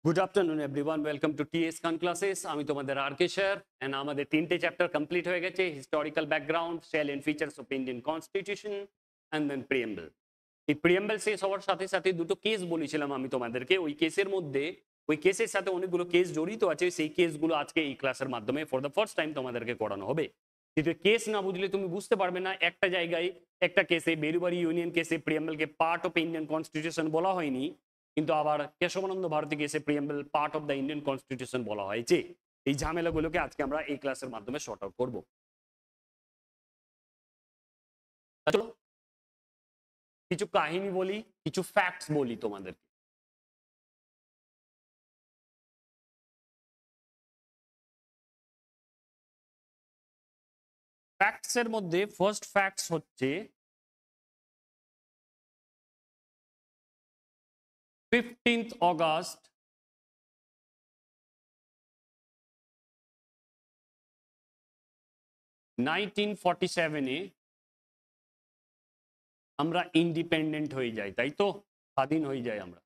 Good afternoon everyone, welcome to TS Khan classes. আমি তোমাদের আরকে sir and আমাদের তিনটে চ্যাপ্টার কমপ্লিট হয়ে গেছে, historical background, salient features of Indian constitution and then preamble. এই preamble শেষ হওয়ার সাথে সাথে দুটো কেস বলেছিলাম আমি তোমাদেরকে, ওই কেসের মধ্যে ওই কেসের সাথে অনেকগুলো কেস জড়িত আছে, সেই কেসগুলো আজকে এই ক্লাসের মাধ্যমে ফর দ্য ফার্স্ট টাইম তোমাদেরকে করানো হবে। কিন্তু কেস না বুঝলে তুমি বুঝতে পারবে না, একটা জায়গায় একটা কেসে বেরুবাড়ি ইউনিয়ন কেসে প্রিএম্বলকে পার্ট অফ ইন্ডিয়ান কনস্টিটিউশন বলা হয়নি, কিন্তু আবার কেশবানন্দ ভারতী কেসে preamble part of the Indian constitution বলা হয়েছে। এই ঝামেলাগুলোকে আজকে আমরা এই ক্লাসের মাধ্যমে শর্ট আউট করবো। চলো কিছু কাহিনী বলি, কিছু ফ্যাক্টস বলি তোমাদেরকে। ফ্যাক্টস এর মধ্যে ফার্স্ট ফ্যাক্টস হচ্ছে 15th অগাস্ট 1947 আমরা ইন্ডিপেন্ডেন্ট হয়ে যাই, তাই তো, স্বাধীন হয়ে যাই আমরা।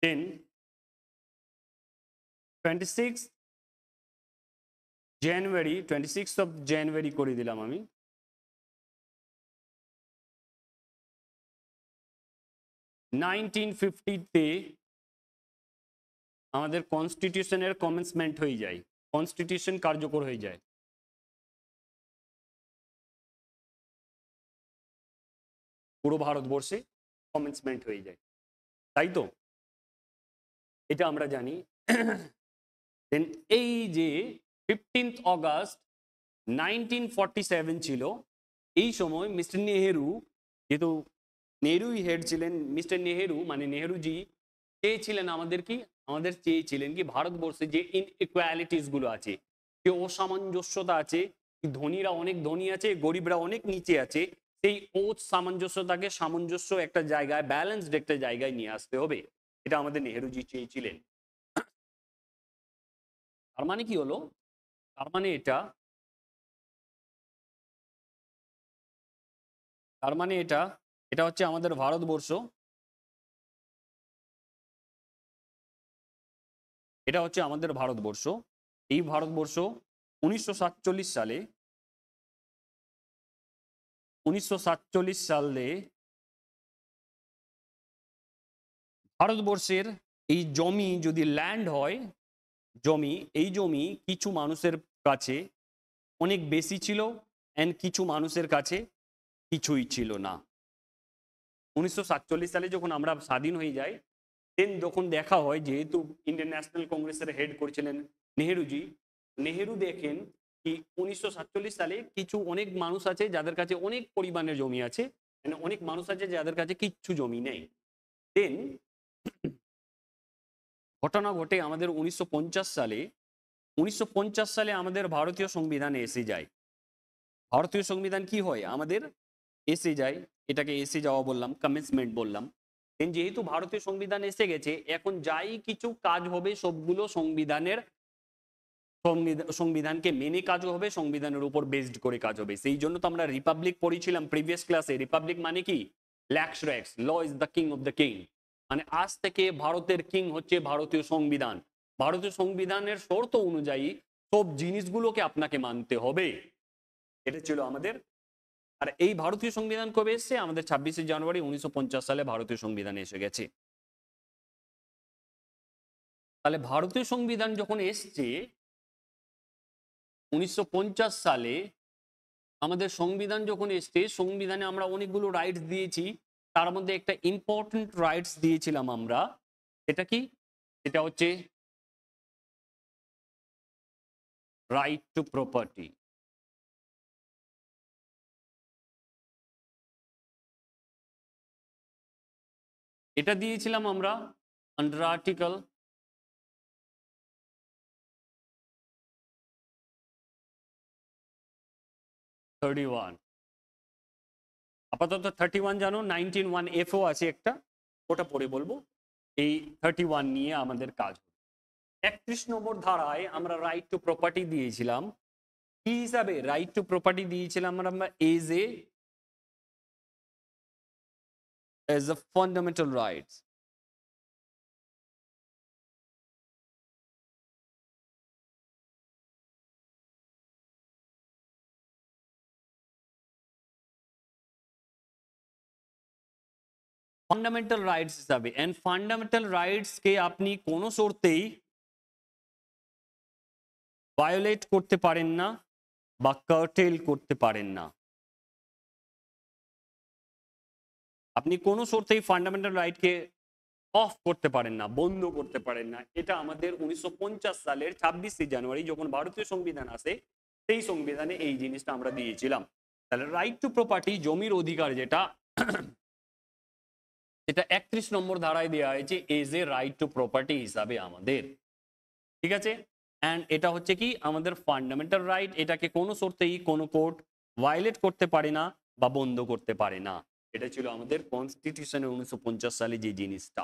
দেন 26th জানুয়ারি করে দিলাম আমি, 1950-তে আমাদের কনস্টিটিউশনের কমেন্সমেন্ট হয়ে যায়, কনস্টিটিউশন কার্যকর হয়ে যায়। পুরো ভারতবর্ষে কমেন্সমেন্ট হয়ে যায়, তাই তো, এটা আমরা জানি। দেন এই যে 15th অগাস্ট 1947 ছিল, এই সময় মিস্টার নেহেরু, যেহেতু নেহেরুই হেড ছিলেন, মিস্টার নেহেরু মানে নেহেরুজি চেয়েছিলেন আমাদের চেয়েছিলেন কি ভারতবর্ষে যে ইনইকুয়ালিটিস গুলো আছে, যে অসামঞ্জস্যতা আছে, ধনীরা অনেক ধনী আছে, গরিবরা অনেক নিচে আছে, সেই সামঞ্জস্যতাকে সামঞ্জস্য একটা জায়গায়, ব্যালেন্সড একটা জায়গায় নিয়ে আসতে হবে, এটা আমাদের নেহেরুজি চেয়েছিলেন। তার মানে কি হলো, তার মানে এটা হচ্ছে আমাদের ভারতবর্ষ, এটা হচ্ছে আমাদের ভারতবর্ষ। এই ভারতবর্ষ 1947 সালে ভারতবর্ষের এই জমি যদি ল্যান্ড হয়, এই জমি কিছু মানুষের কাছে অনেক বেশি ছিল এন্ড কিছু মানুষের কাছে কিছুই ছিল না। 1947 সালে যখন আমরা স্বাধীন হয়ে যাই, দেন যখন দেখা হয়, যেহেতু ইন্ডিয়ান ন্যাশনাল কংগ্রেসের হেড করেছিলেন নেহেরুজি, নেহেরু দেখেন কি 1947 সালে কিছু অনেক মানুষ আছে যাদের কাছে অনেক পরিমাণের জমি আছে, অনেক মানুষ আছে যাদের কাছে কিচ্ছু জমি নেই। দেন ঘটনা ঘটে আমাদের 1950 সালে আমাদের ভারতীয় সংবিধানে এসে যায়। ভারতীয় সংবিধান কি হয় আমাদের, এসে যায়, এটাকে এসে যাওয়া বললাম, কমেন্সমেন্ট বললাম। যেহেতু ভারতীয় সংবিধান এসে গেছে, এখন যাই কিছু কাজ হবে সবগুলো সংবিধানকে মেনে কাজ হবে, সংবিধানের উপর বেসড করে কাজ হবে। সেই জন্য তো আমরা রিপাবলিক পড়েছিলাম প্রিভিয়াস ক্লাসে। রিপাবলিক মানে কি, ল্যাক্স রেক্স, law is the king of the king, মানে আজ থেকে ভারতের কিং হচ্ছে ভারতীয় সংবিধান। ভারতীয় সংবিধানের শর্ত অনুযায়ী সব জিনিসগুলোকে আপনাকে মানতে হবে, এটা ছিল আমাদের। আর এই ভারতীয় সংবিধান কবে এসছে, আমাদের 26শে জানুয়ারি 1950 সালে ভারতীয় সংবিধান এসে গেছে। তাহলে ভারতীয় সংবিধান যখন এসছে 1950 সালে, আমাদের সংবিধান যখন এসছে, সংবিধানে আমরা অনেকগুলো রাইটস দিয়েছি, তার মধ্যে একটা ইম্পর্টেন্ট রাইটস দিয়েছিলাম আমরা, এটা কি, এটা হচ্ছে রাইট টু প্রপার্টি। এটা দিয়েছিলাম আমরা আন্ডার আর্টিকেল 31। আপাতত 31 জানো, 19(1)(f) আছে একটা, ওটা পরে বলবো। এই 31 নিয়ে আমাদের কাজ। 31 নম্বর ধারায় আমরা রাইট টু প্রপার্টি দিয়েছিলাম, কি হিসাবে রাইট টু প্রপার্টি দিয়েছিলাম আমরা, as a as a fundamental rights. Fundamental rights হিসাবে, এন্ড ফান্ডামেন্টাল রাইটস কে আপনি কোনো শর্তেই ভায়োলেট করতে পারেন না বা কার্টেল করতে পারেন না। আপনি কোনো শর্তেই ফান্ডামেন্টাল রাইটকে অফ করতে পারেন না, বন্ধ করতে পারেন না। এটা আমাদের 1950 সালের 26শে জানুয়ারি যখন ভারতীয় সংবিধান আসে, সেই সংবিধানে এই জিনিসটা আমরা দিয়েছিলাম। তাহলে রাইট টু প্রপার্টি, জমির অধিকার, যেটা এটা 31 নম্বর ধারায় দেওয়া হয়েছে as a right two property হিসাবে আমাদের, ঠিক আছে। অ্যান্ড এটা হচ্ছে কি আমাদের ফান্ডামেন্টাল রাইট, এটাকে কোনো শর্তেই কোনো কোর্ট ভায়োলেট করতে পারে না বা বন্ধ করতে পারে না। এটা ছিল আমাদের কনস্টিটিউশনে 1950 সালে যে জিনিসটা।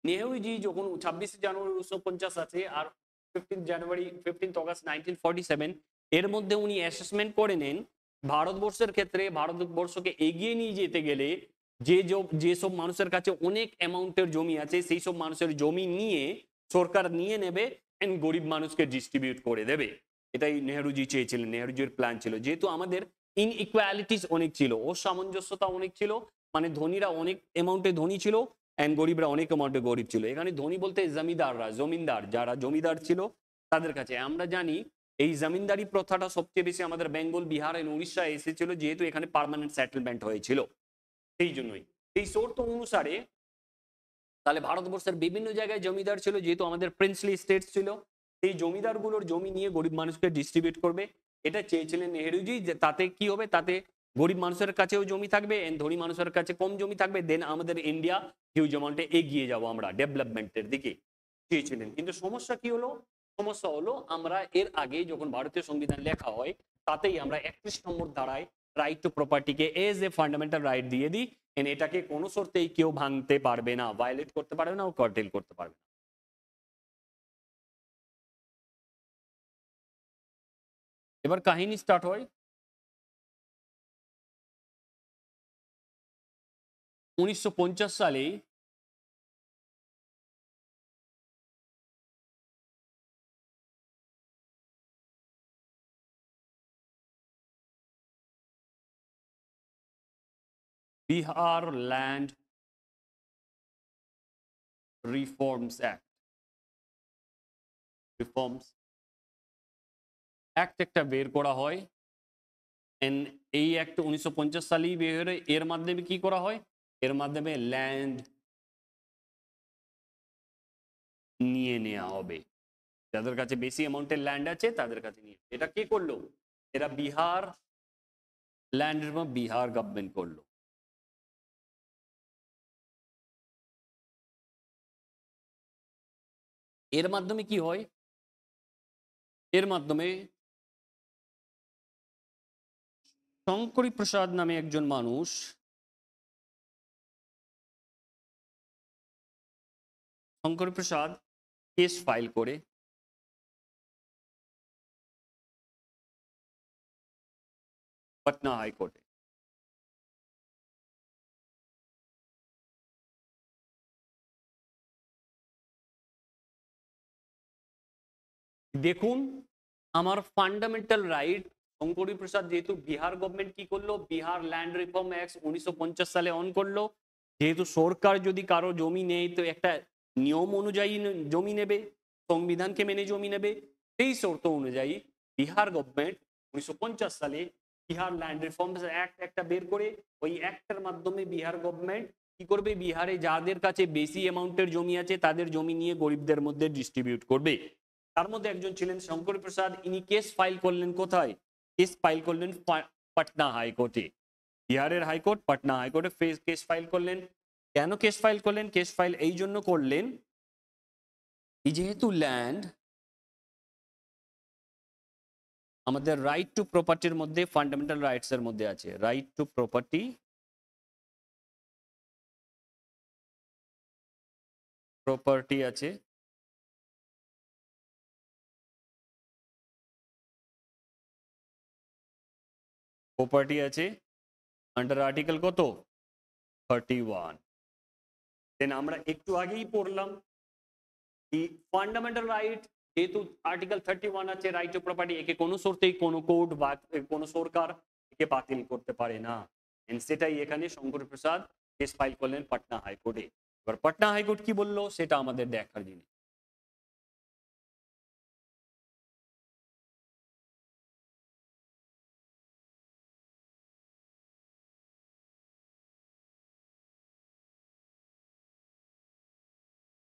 নেহরুজি যখন 26শে জানুয়ারি 1950 আছে আর 15 অগাস্ট 1947, এর মধ্যে উনি অ্যাসেসমেন্ট করে নেন ভারতবর্ষের ক্ষেত্রে ভারতবর্ষকে এগিয়ে নিয়ে যেতে গেলে যেসব মানুষের কাছে অনেক অ্যামাউন্টের জমি আছে সেই সব মানুষের জমি নিয়ে সরকার নিয়ে নেবে এন্ড গরিব মানুষকে ডিস্ট্রিবিউট করে দেবে। এটাই নেহরুজি চেয়েছিলেন, নেহরুজির প্ল্যান ছিল। যেহেতু আমাদের ইনইকুয়ালিটিস অনেক ছিল, অসামঞ্জস্যতা অনেক ছিল, মানে ধনীরা অনেক অ্যামাউন্টে ধনী ছিল এন্ড গরিবরা অনেক অ্যামাউন্টে গরিব ছিল। এখানে ধনী বলতে জমিদাররা, জমিদার যারা জমিদার ছিল তাদের কাছে। আমরা জানি এই জমিদারি প্রথাটা সবচেয়ে বেশি আমাদের বেঙ্গল, বিহার এন্ড উড়িষ্যা এসেছিল, যেহেতু এখানে পার্মানেন্ট সেটেলমেন্ট হয়েছিল, সেই জন্যই। এই শর্ত অনুসারে তাহলে ভারতবর্ষের বিভিন্ন জায়গায় জমিদার ছিল, যেহেতু আমাদের প্রিন্সলি স্টেটস ছিল, এই জমিদারগুলোর জমি নিয়ে গরিব মানুষকে ডিস্ট্রিবিউট করবে। এটা চেয়েছিলেন নেহেরুজি, যে তাতে কি হবে, তাতে গরিব মানুষের কাছেও জমি থাকবে এন্ড ধনী মানুষের কাছে কম জমি থাকবে, দেন আমাদের ইন্ডিয়া হিউজ অ্যামাউন্টে এগিয়ে যাবো আমরা ডেভেলপমেন্টের দিকে, চেয়েছিলেন। কিন্তু সমস্যা কি হলো, সমস্যা হলো আমরা এর আগে যখন ভারতীয় সংবিধান লেখা হয় তাতেই আমরা 31 নম্বর ধারায় রাইট টু প্রপার্টিকে এজ এ ফান্ডামেন্টাল রাইট দিয়ে দিই, এটাকে কোনো শর্তেই কেউ ভাঙতে পারবে না, ভায়োলেট করতে পারবে না ও কার্টেল করতে পারবে না। এবার কাহিনী স্টার্ট হয় 1950 সালে। Bihar land reforms act, reforms act একটা বের করা হয়। এই অ্যাক্ট 1950 সালেই বের হয়। এর মাধ্যমে কি করা হয়, এর মাধ্যমে ল্যান্ড নিয়ে নেওয়া হবে, যাদের কাছে বেশি অ্যামাউন্টের ল্যান্ড আছে তাদের কাছে নিয়ে। এটা কে করলো, এরা Bihar land reform, Bihar government করলো। এর মাধ্যমে কি হয়, এর মাধ্যমে শঙ্করী প্রসাদ নামে একজন মানুষ, শঙ্করী প্রসাদ কেস ফাইল করে পাটনা হাইকোর্টে। দেখুন আমার ফান্ডামেন্টাল রাইট, শঙ্করী প্রসাদ যেহেতু বিহার গভর্নমেন্ট কি করলো, বিহার ল্যান্ড রিফর্ম অ্যাক্ট 1950 সালে অন করলো। যেহেতু সরকার যদি কারো জমি নেই তো একটা নিয়ম অনুযায়ী জমি নেবে, সংবিধানকে মেনে জমি নেবে। সেই শর্ত অনুযায়ী বিহার গভর্নমেন্ট 1950 সালে বিহার ল্যান্ড রিফর্মস অ্যাক্ট একটা বের করে, ওই অ্যাক্টের মাধ্যমে বিহার গভর্নমেন্ট কি করবে, বিহারে যাদের কাছে বেশি অ্যামাউন্টের জমি আছে তাদের জমি নিয়ে গরিবদের মধ্যে ডিস্ট্রিবিউট করবে। তার মধ্যে একজন ছিলেন শঙ্কর প্রসাদ, ইনি কেস ফাইল করলেন কোথায়, কেস ফাইল করলেন পাটনা হাইকোর্টে, বিহারের হাইকোর্ট পাটনা হাইকোর্টে কেস ফাইল করলেন। কেন কেস ফাইল করলেন, কেস ফাইল এই জন্য করলেন যেহেতু ল্যান্ড আমাদের রাইট টু প্রপার্টির মধ্যে, ফান্ডামেন্টাল রাইটস এর মধ্যে আছে, রাইট টু প্রপার্টি, প্রপার্টি আছে, প্রপার্টি আছে, আন্ডার আর্টিকেল কত 31। দেন আমরা একটু আগেই পড়লাম এই ফান্ডামেন্টাল রাইট, যেহেতু আর্টিকেল 31 আছে রাইট টু প্রপার্টি, একে কোনো শর্তেই কোনো কোর্ট বা কোনো সরকার একে বাতিল করতে পারে না। সেটাই এখানে শঙ্কর প্রসাদ কেস ফাইল করলেন পাটনা হাইকোর্টে। এবার পাটনা হাইকোর্ট কি বললো সেটা আমাদের দেখার জিনিস।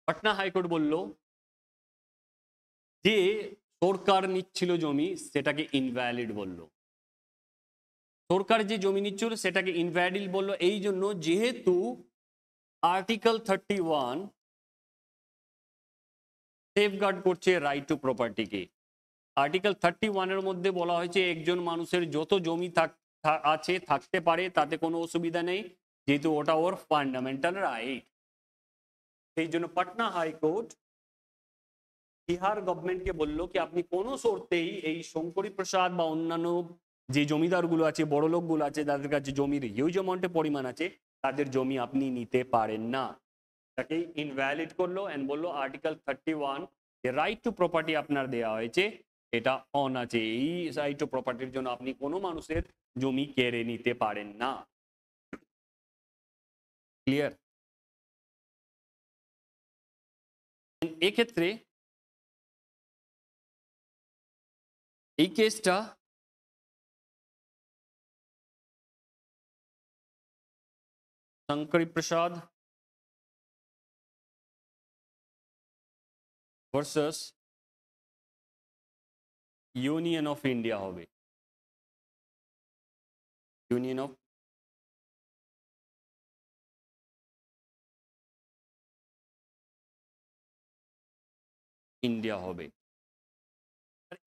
পাটনা হাইকোর্ট বলল যে সরকার নিচ্ছিল জমি সেটাকে ইনভ্যালিড বলল। সরকার যে জমি নিচ্ছিল সেটাকে ইনভ্যালিড বললো এই জন্য যেহেতু আর্টিকেল 31 সেফগার্ড করছে রাইট টু প্রপার্টিকে। আর্টিকেল 31 এর মধ্যে বলা হয়েছে একজন মানুষের যত জমি আছে থাকতে পারে, তাতে কোনো অসুবিধা নেই, যেহেতু ওটা ওর ফান্ডামেন্টাল রাইট। সেই জন্য পাটনা হাইকোর্ট বিহার গভর্নমেন্টকে বললো কি আপনি কোনো শর্তেই এই শঙ্করী প্রসাদ বা অন্যান্য যে জমিদারগুলো আছে, বড় লোকগুলো আছে, যাদের কাছে জমির হিউজ অ্যামাউন্টে পরিমাণ আছে, তাদের জমি আপনি নিতে পারেন না। তাকে ইনভ্যালিড করলো এন্ড বললো আর্টিকেল 31 যে রাইট টু প্রপার্টি আপনার দেওয়া হয়েছে এটা অন আছে, এই রাইট টু প্রপার্টির জন্য আপনি কোনো মানুষের জমি কেড়ে নিতে পারেন না। ক্লিয়ার? এক্ষেত্রে এই কেসটা Shankari Prasad versus union of India হবে। ইউনিয়ন অফ ইন্ডিয়া হবে।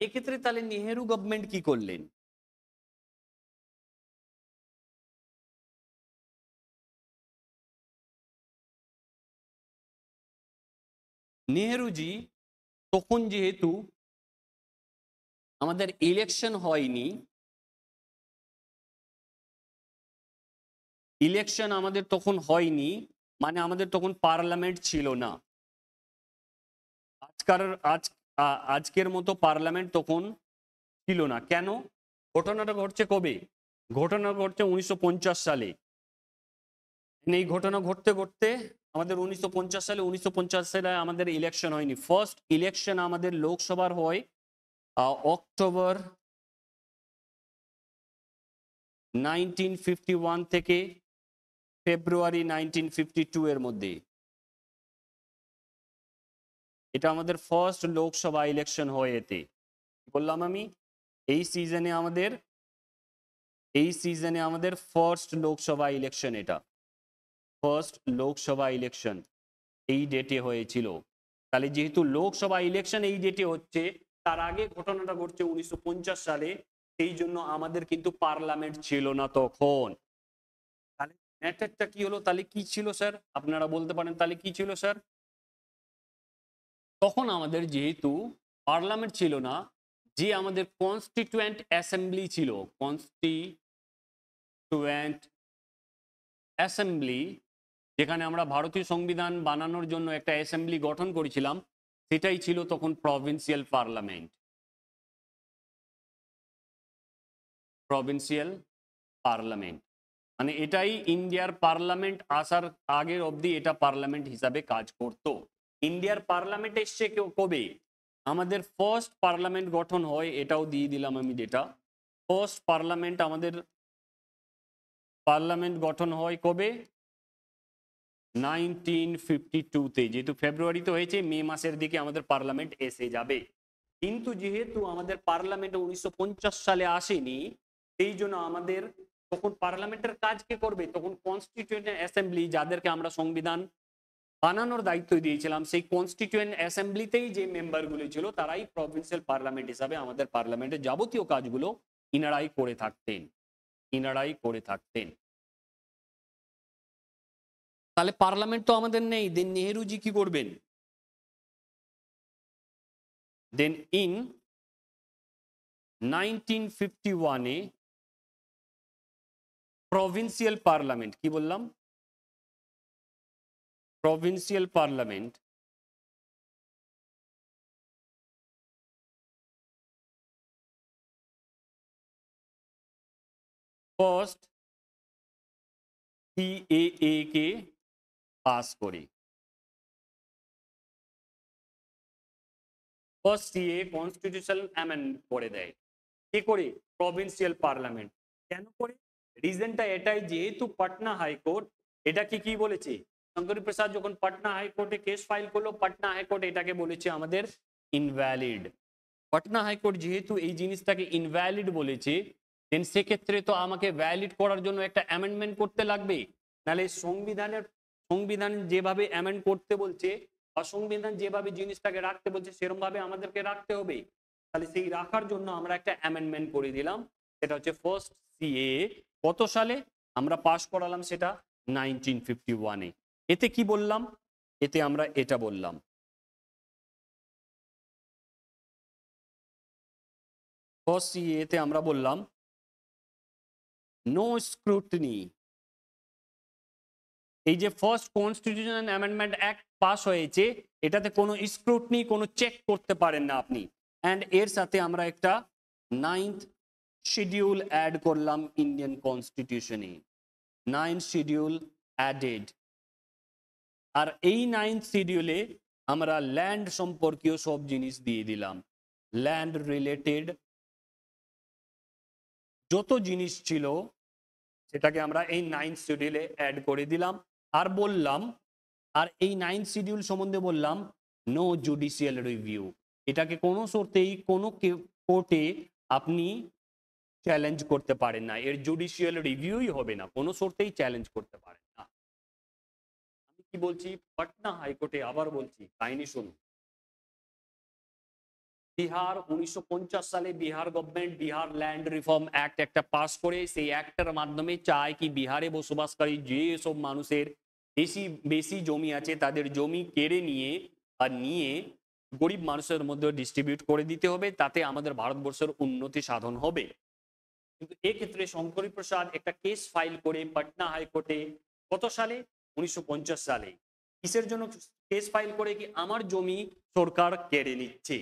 এক্ষেত্রে তাহলে নেহেরু গভর্নমেন্ট কি করলেন? নেহেরুজি তখন যেহেতু আমাদের ইলেকশন হয়নি, ইলেকশন আমাদের তখন হয়নি মানে আমাদের তখন পার্লামেন্ট ছিল না। আজকের মতো পার্লামেন্ট তখন ছিল না। কেন? ঘটনাটা ঘটছে কবে? ঘটনা ঘটছে 1950 সালে। এই ঘটনা ঘটতে ঘটতে আমাদের 1950 সালে আমাদের ইলেকশন হয়নি। ফার্স্ট ইলেকশন আমাদের লোকসভার হয় অক্টোবর 1951 থেকে ফেব্রুয়ারি 1952 এর মধ্যে। এটা আমাদের ফার্স্ট লোকসভা ইলেকশন হয়। এতে বললাম আমি এই সিজনে আমাদের ফার্স্ট লোকসভা ইলেকশন, এটা ফার্স্ট লোকসভা ইলেকশন এই ডেটে হয়েছিল। তাহলে যেহেতু লোকসভা ইলেকশন এই ডেটে হচ্ছে, তার আগে ঘটনাটা ঘটছে 1950 সালে, সেই জন্য আমাদের কিন্তু পার্লামেন্ট ছিল না তখন। তাহলে ম্যাটারটা কি হলো? তাহলে কি ছিল স্যার? আপনারা বলতে পারেন তাহলে কি ছিল স্যার? তখন আমাদের যেহেতু পার্লামেন্ট ছিল না, যে আমাদের কনস্টিটিউয়েন্ট অ্যাসেম্বলি ছিল, কনস্টিটিউয়েন্ট অ্যাসেম্বলি, যেখানে আমরা ভারতীয় সংবিধান বানানোর জন্য একটা অ্যাসেম্বলি গঠন করেছিলাম, সেটাই ছিল তখন প্রভিন্সিয়াল পার্লামেন্ট। প্রভিন্সিয়াল পার্লামেন্ট মানে এটাই ইন্ডিয়ার পার্লামেন্ট আসার আগের অবধি এটা পার্লামেন্ট হিসাবে কাজ করত। ইন্ডিয়ার পার্লামেন্ট এসছে কেউ কবে? আমাদের ফার্স্ট পার্লামেন্ট গঠন হয়, এটাও দিয়ে দিলাম আমি ডেটা। ফার্স্ট পার্লামেন্ট আমাদের পার্লামেন্ট গঠন হয় কবে? 1952-তে। যেহেতু ফেব্রুয়ারিতে হয়েছে, মে মাসের দিকে আমাদের পার্লামেন্ট এসে যাবে। কিন্তু যেহেতু আমাদের পার্লামেন্ট 1950 সালে আসেনি, সেই জন্য আমাদের তখন পার্লামেন্টের কাজ কে করবে? তখন কনস্টিটিউয়েন্ট অ্যাসেম্বলি, যাদেরকে আমরা সংবিধান বানানোর দায়িত্ব দিয়েছিলাম, সেই কনস্টিটিউয়েন্ট অ্যাসেম্বলিতেই যে মেম্বারগুলো ছিল তারাই প্রভিন্সিয়াল পার্লামেন্ট হিসাবে আমাদের পার্লামেন্টের যাবতীয় কাজগুলো ইনারাই করে থাকতেন। তাহলে পার্লামেন্ট তো আমাদের নেই, দেন নেহেরুজি কি করবেন? দেন ইন 1951-এ প্রভিন্সিয়াল পার্লামেন্ট, কি বললাম, প্রভিন্সিয়াল পার্লামেন্ট ফার্স্ট সিএএ কে পাস করে। ফার্স্ট সিএ কনস্টিটিউশনাল অ্যামেন্ডমেন্ট করে দেয়, কে করে, প্রভিন্সিয়াল পার্লামেন্ট। কেন করে, রিজনটা এটাই, যেহেতু পাটনা হাইকোর্ট এটাকে কি বলেছে, শঙ্কর প্রসাদ যখন পাটনা হাইকোর্টে কেস ফাইল করলো, পাটনা হাইকোর্ট এটাকে বলেছে আমাদের ইনভ্যালিড। পাটনা হাইকোর্ট যেহেতু এই জিনিসটাকে ইনভ্যালিড বলেছে, দেন সেক্ষেত্রে তো আমাকে ভ্যালিড করার জন্য একটা অ্যামেন্ডমেন্ট করতে লাগবে, নাহলে সংবিধান যেভাবে অ্যামেন্ড করতে বলছে বা সংবিধান যেভাবে জিনিসটাকে রাখতে বলছে সেরকম ভাবে আমাদেরকে রাখতে হবে। তাহলে সেই রাখার জন্য আমরা একটা অ্যামেন্ডমেন্ট করে দিলাম, সেটা হচ্ছে ফার্স্ট সিএ। কত সালে আমরা পাস করালাম, সেটা 1951-এ। এতে কি বললাম, এতে আমরা এটা বললাম, ফার্স্ট সিএ তে আমরা বললাম নো স্ক্রুটিনি। এই যে first constitutional amendment act pass হয়েছে, এটাতে কোনো স্ক্রুটনি, কোনো চেক করতে পারেন না আপনি। অ্যান্ড এর সাথে আমরা একটা 9th শিডিউল অ্যাড করলাম ইন্ডিয়ান কনস্টিটিউশনে, 9th শিডিউল অ্যাডেড। আর এই 9th শিডিউলে আমরা ল্যান্ড সম্পর্কীয় সব জিনিস দিয়ে দিলাম, ল্যান্ড রিলেটেড যত জিনিস ছিল সেটাকে আমরা এই 9th শিডিউলে অ্যাড করে দিলাম। আর বললাম, আর এই 9th শিডিউল সম্বন্ধে বললাম নো জুডিশিয়াল রিভিউ, এটাকে কোনো শর্তেই কোনো কোর্টে আপনি চ্যালেঞ্জ করতে পারেন না, এর জুডিশিয়াল রিভিউই হবে না, কোনো শর্তেই চ্যালেঞ্জ করতে পারেন না। আমি কি বলছি, পাটনা হাইকোর্টে আবার বলছি, কাহিনী শুনুন। বিহার 1950 সালে Bihar government Bihar land reform act একটা পাস করে, সেই অ্যাক্টের মাধ্যমে চায় কি বিহারে বসবাসকারী যে সব মানুষের বেশি বেশি জমি আছে তাদের জমি কেড়ে নিয়ে আর নিয়ে গরিব মানুষের মধ্যে ডিস্ট্রিবিউট করে দিতে হবে, তাতে আমাদের ভারতবর্ষের উন্নতি সাধন হবে। কিন্তু এক্ষেত্রে শঙ্করী প্রসাদ একটা কেস ফাইল করে পাটনা হাইকোর্টে, কত সালে, 1950 সালে। কিসের জন্য কেস ফাইল করে, কি আমার জমি সরকার কেড়ে নিচ্ছে।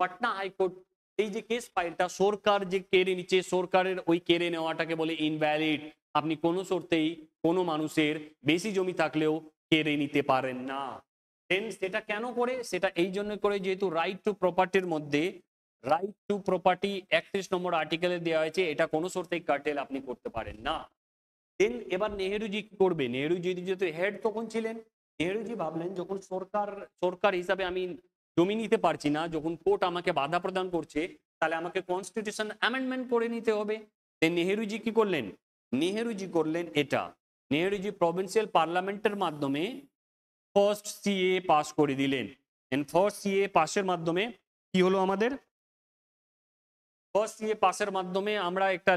পাটনা হাইকোর্ট এই যে কেস ফাইলটা সরকার যে কেড়ে নিচ্ছে, সরকারের ওই কেড়ে নেওয়াটাকে বলে ইনভ্যালিড। আপনি কোনো শর্তেই কোনো মানুষের বেশি জমি থাকলেও কেড়ে নিতে পারেন না। দেন সেটা কেন করে, সেটা এই জন্য করে যেহেতু রাইট টু প্রপার্টির মধ্যে রাইট টু প্রপার্টি 31 নম্বর আর্টিকেলে দেওয়া হয়েছে, এটা কোনো শর্তেই কার্টেল আপনি করতে পারেন না। দেন এবার নেহেরুজি কি করবে, নেহেরুজি যেহেতু হেড তখন ছিলেন, নেহেরুজি ভাবলেন যখন সরকার হিসাবে আমি জমি নিতে পারছি না, যখন কোর্ট আমাকে বাধা প্রদান করছে, তাহলে আমাকে কনস্টিটিউশন অ্যামেন্ডমেন্ট করে নিতে হবে। দেন নেহেরুজি কি করলেন, নেহেরুজি করলেন এটা, নেহেরুজি প্রভিন্সিয়াল পার্লামেন্টের মাধ্যমে ফার্স্ট সিএ পাস করে দিলেন। এন্ড ফার্স্ট সিএ পাসের মাধ্যমে কি হলো, আমাদের ফার্স্ট সিএ পাসের মাধ্যমে আমরা একটা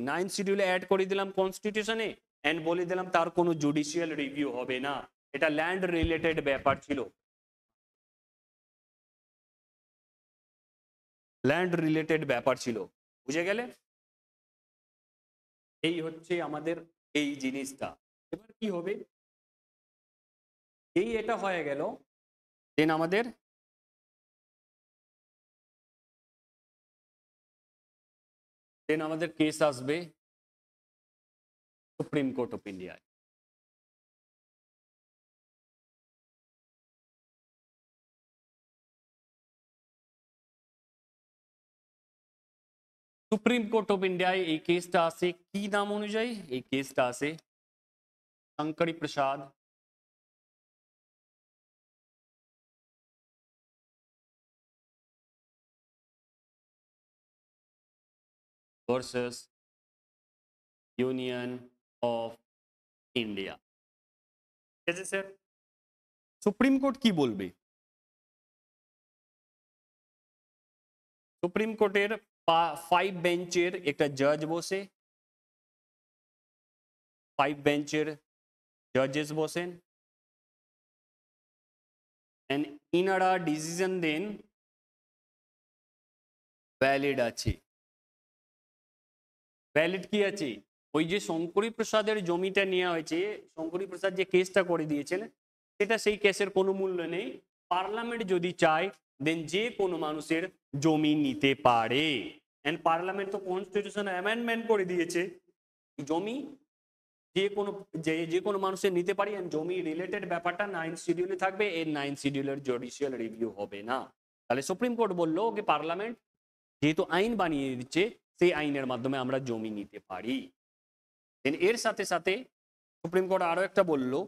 9th শিডিউলে অ্যাড করে দিলাম কনস্টিটিউশনে, এন্ড বলে দিলাম তার কোনো জুডিশিয়াল রিভিউ হবে না, এটা ল্যান্ড রিলেটেড ব্যাপার ছিল, ল্যান্ড রিলেটেড ব্যাপার ছিল, বুঝে গেলে। এই হচ্ছে আমাদের এই জিনিসটা। এবার কি হবে, এই এটা হয়ে গেল, দেন আমাদের কেস আসবে supreme court of India. Supreme court of ইন্ডিয়ায় এই কেসটা আসে কি নাম অনুযায়ী, এই কেসটা আসে Shankari Prasad versus union of India. ঠিক আছে স্যার, সুপ্রিম কোর্ট কি বলবে, সুপ্রিম কোর্টের 5 বেঞ্চের একটা জজ বসে, 5 বেঞ্চের জজেস বসেন, এন্ড ইনারা ডিসিশন দেন ভ্যালিড আছে, ভ্যালিড কি আছে, ওই যে শঙ্করী প্রসাদের জমিটা নেওয়া হয়েছে, শঙ্করী প্রসাদ যে কেসটা করে দিয়েছেন সেটা সেই কেসের কোনো মূল্য নেই। পার্লামেন্ট যদি চায় দেন যে কোনো মানুষের জমি নিতে পারে। এন্ড পার্লামেন্ট তো কনস্টিটিউশন অ্যামেন্ডমেন্ট করে দিয়েছে জমি যে কোনো মানুষের নিতে পারি। জমি রিলেটেড ব্যাপারটা 9th শিডিউলে থাকবে, এর 9th শিডিউলের জুডিশিয়াল রিভিউ হবে না। তাহলে সুপ্রিম কোর্ট বললো যে পার্লামেন্ট যেহেতু আইন বানিয়ে দিচ্ছে সেই আইনের মাধ্যমে আমরা জমি নিতে পারি। এর সাথে সাথে সুপ্রিম কোর্ট আরো একটা বললো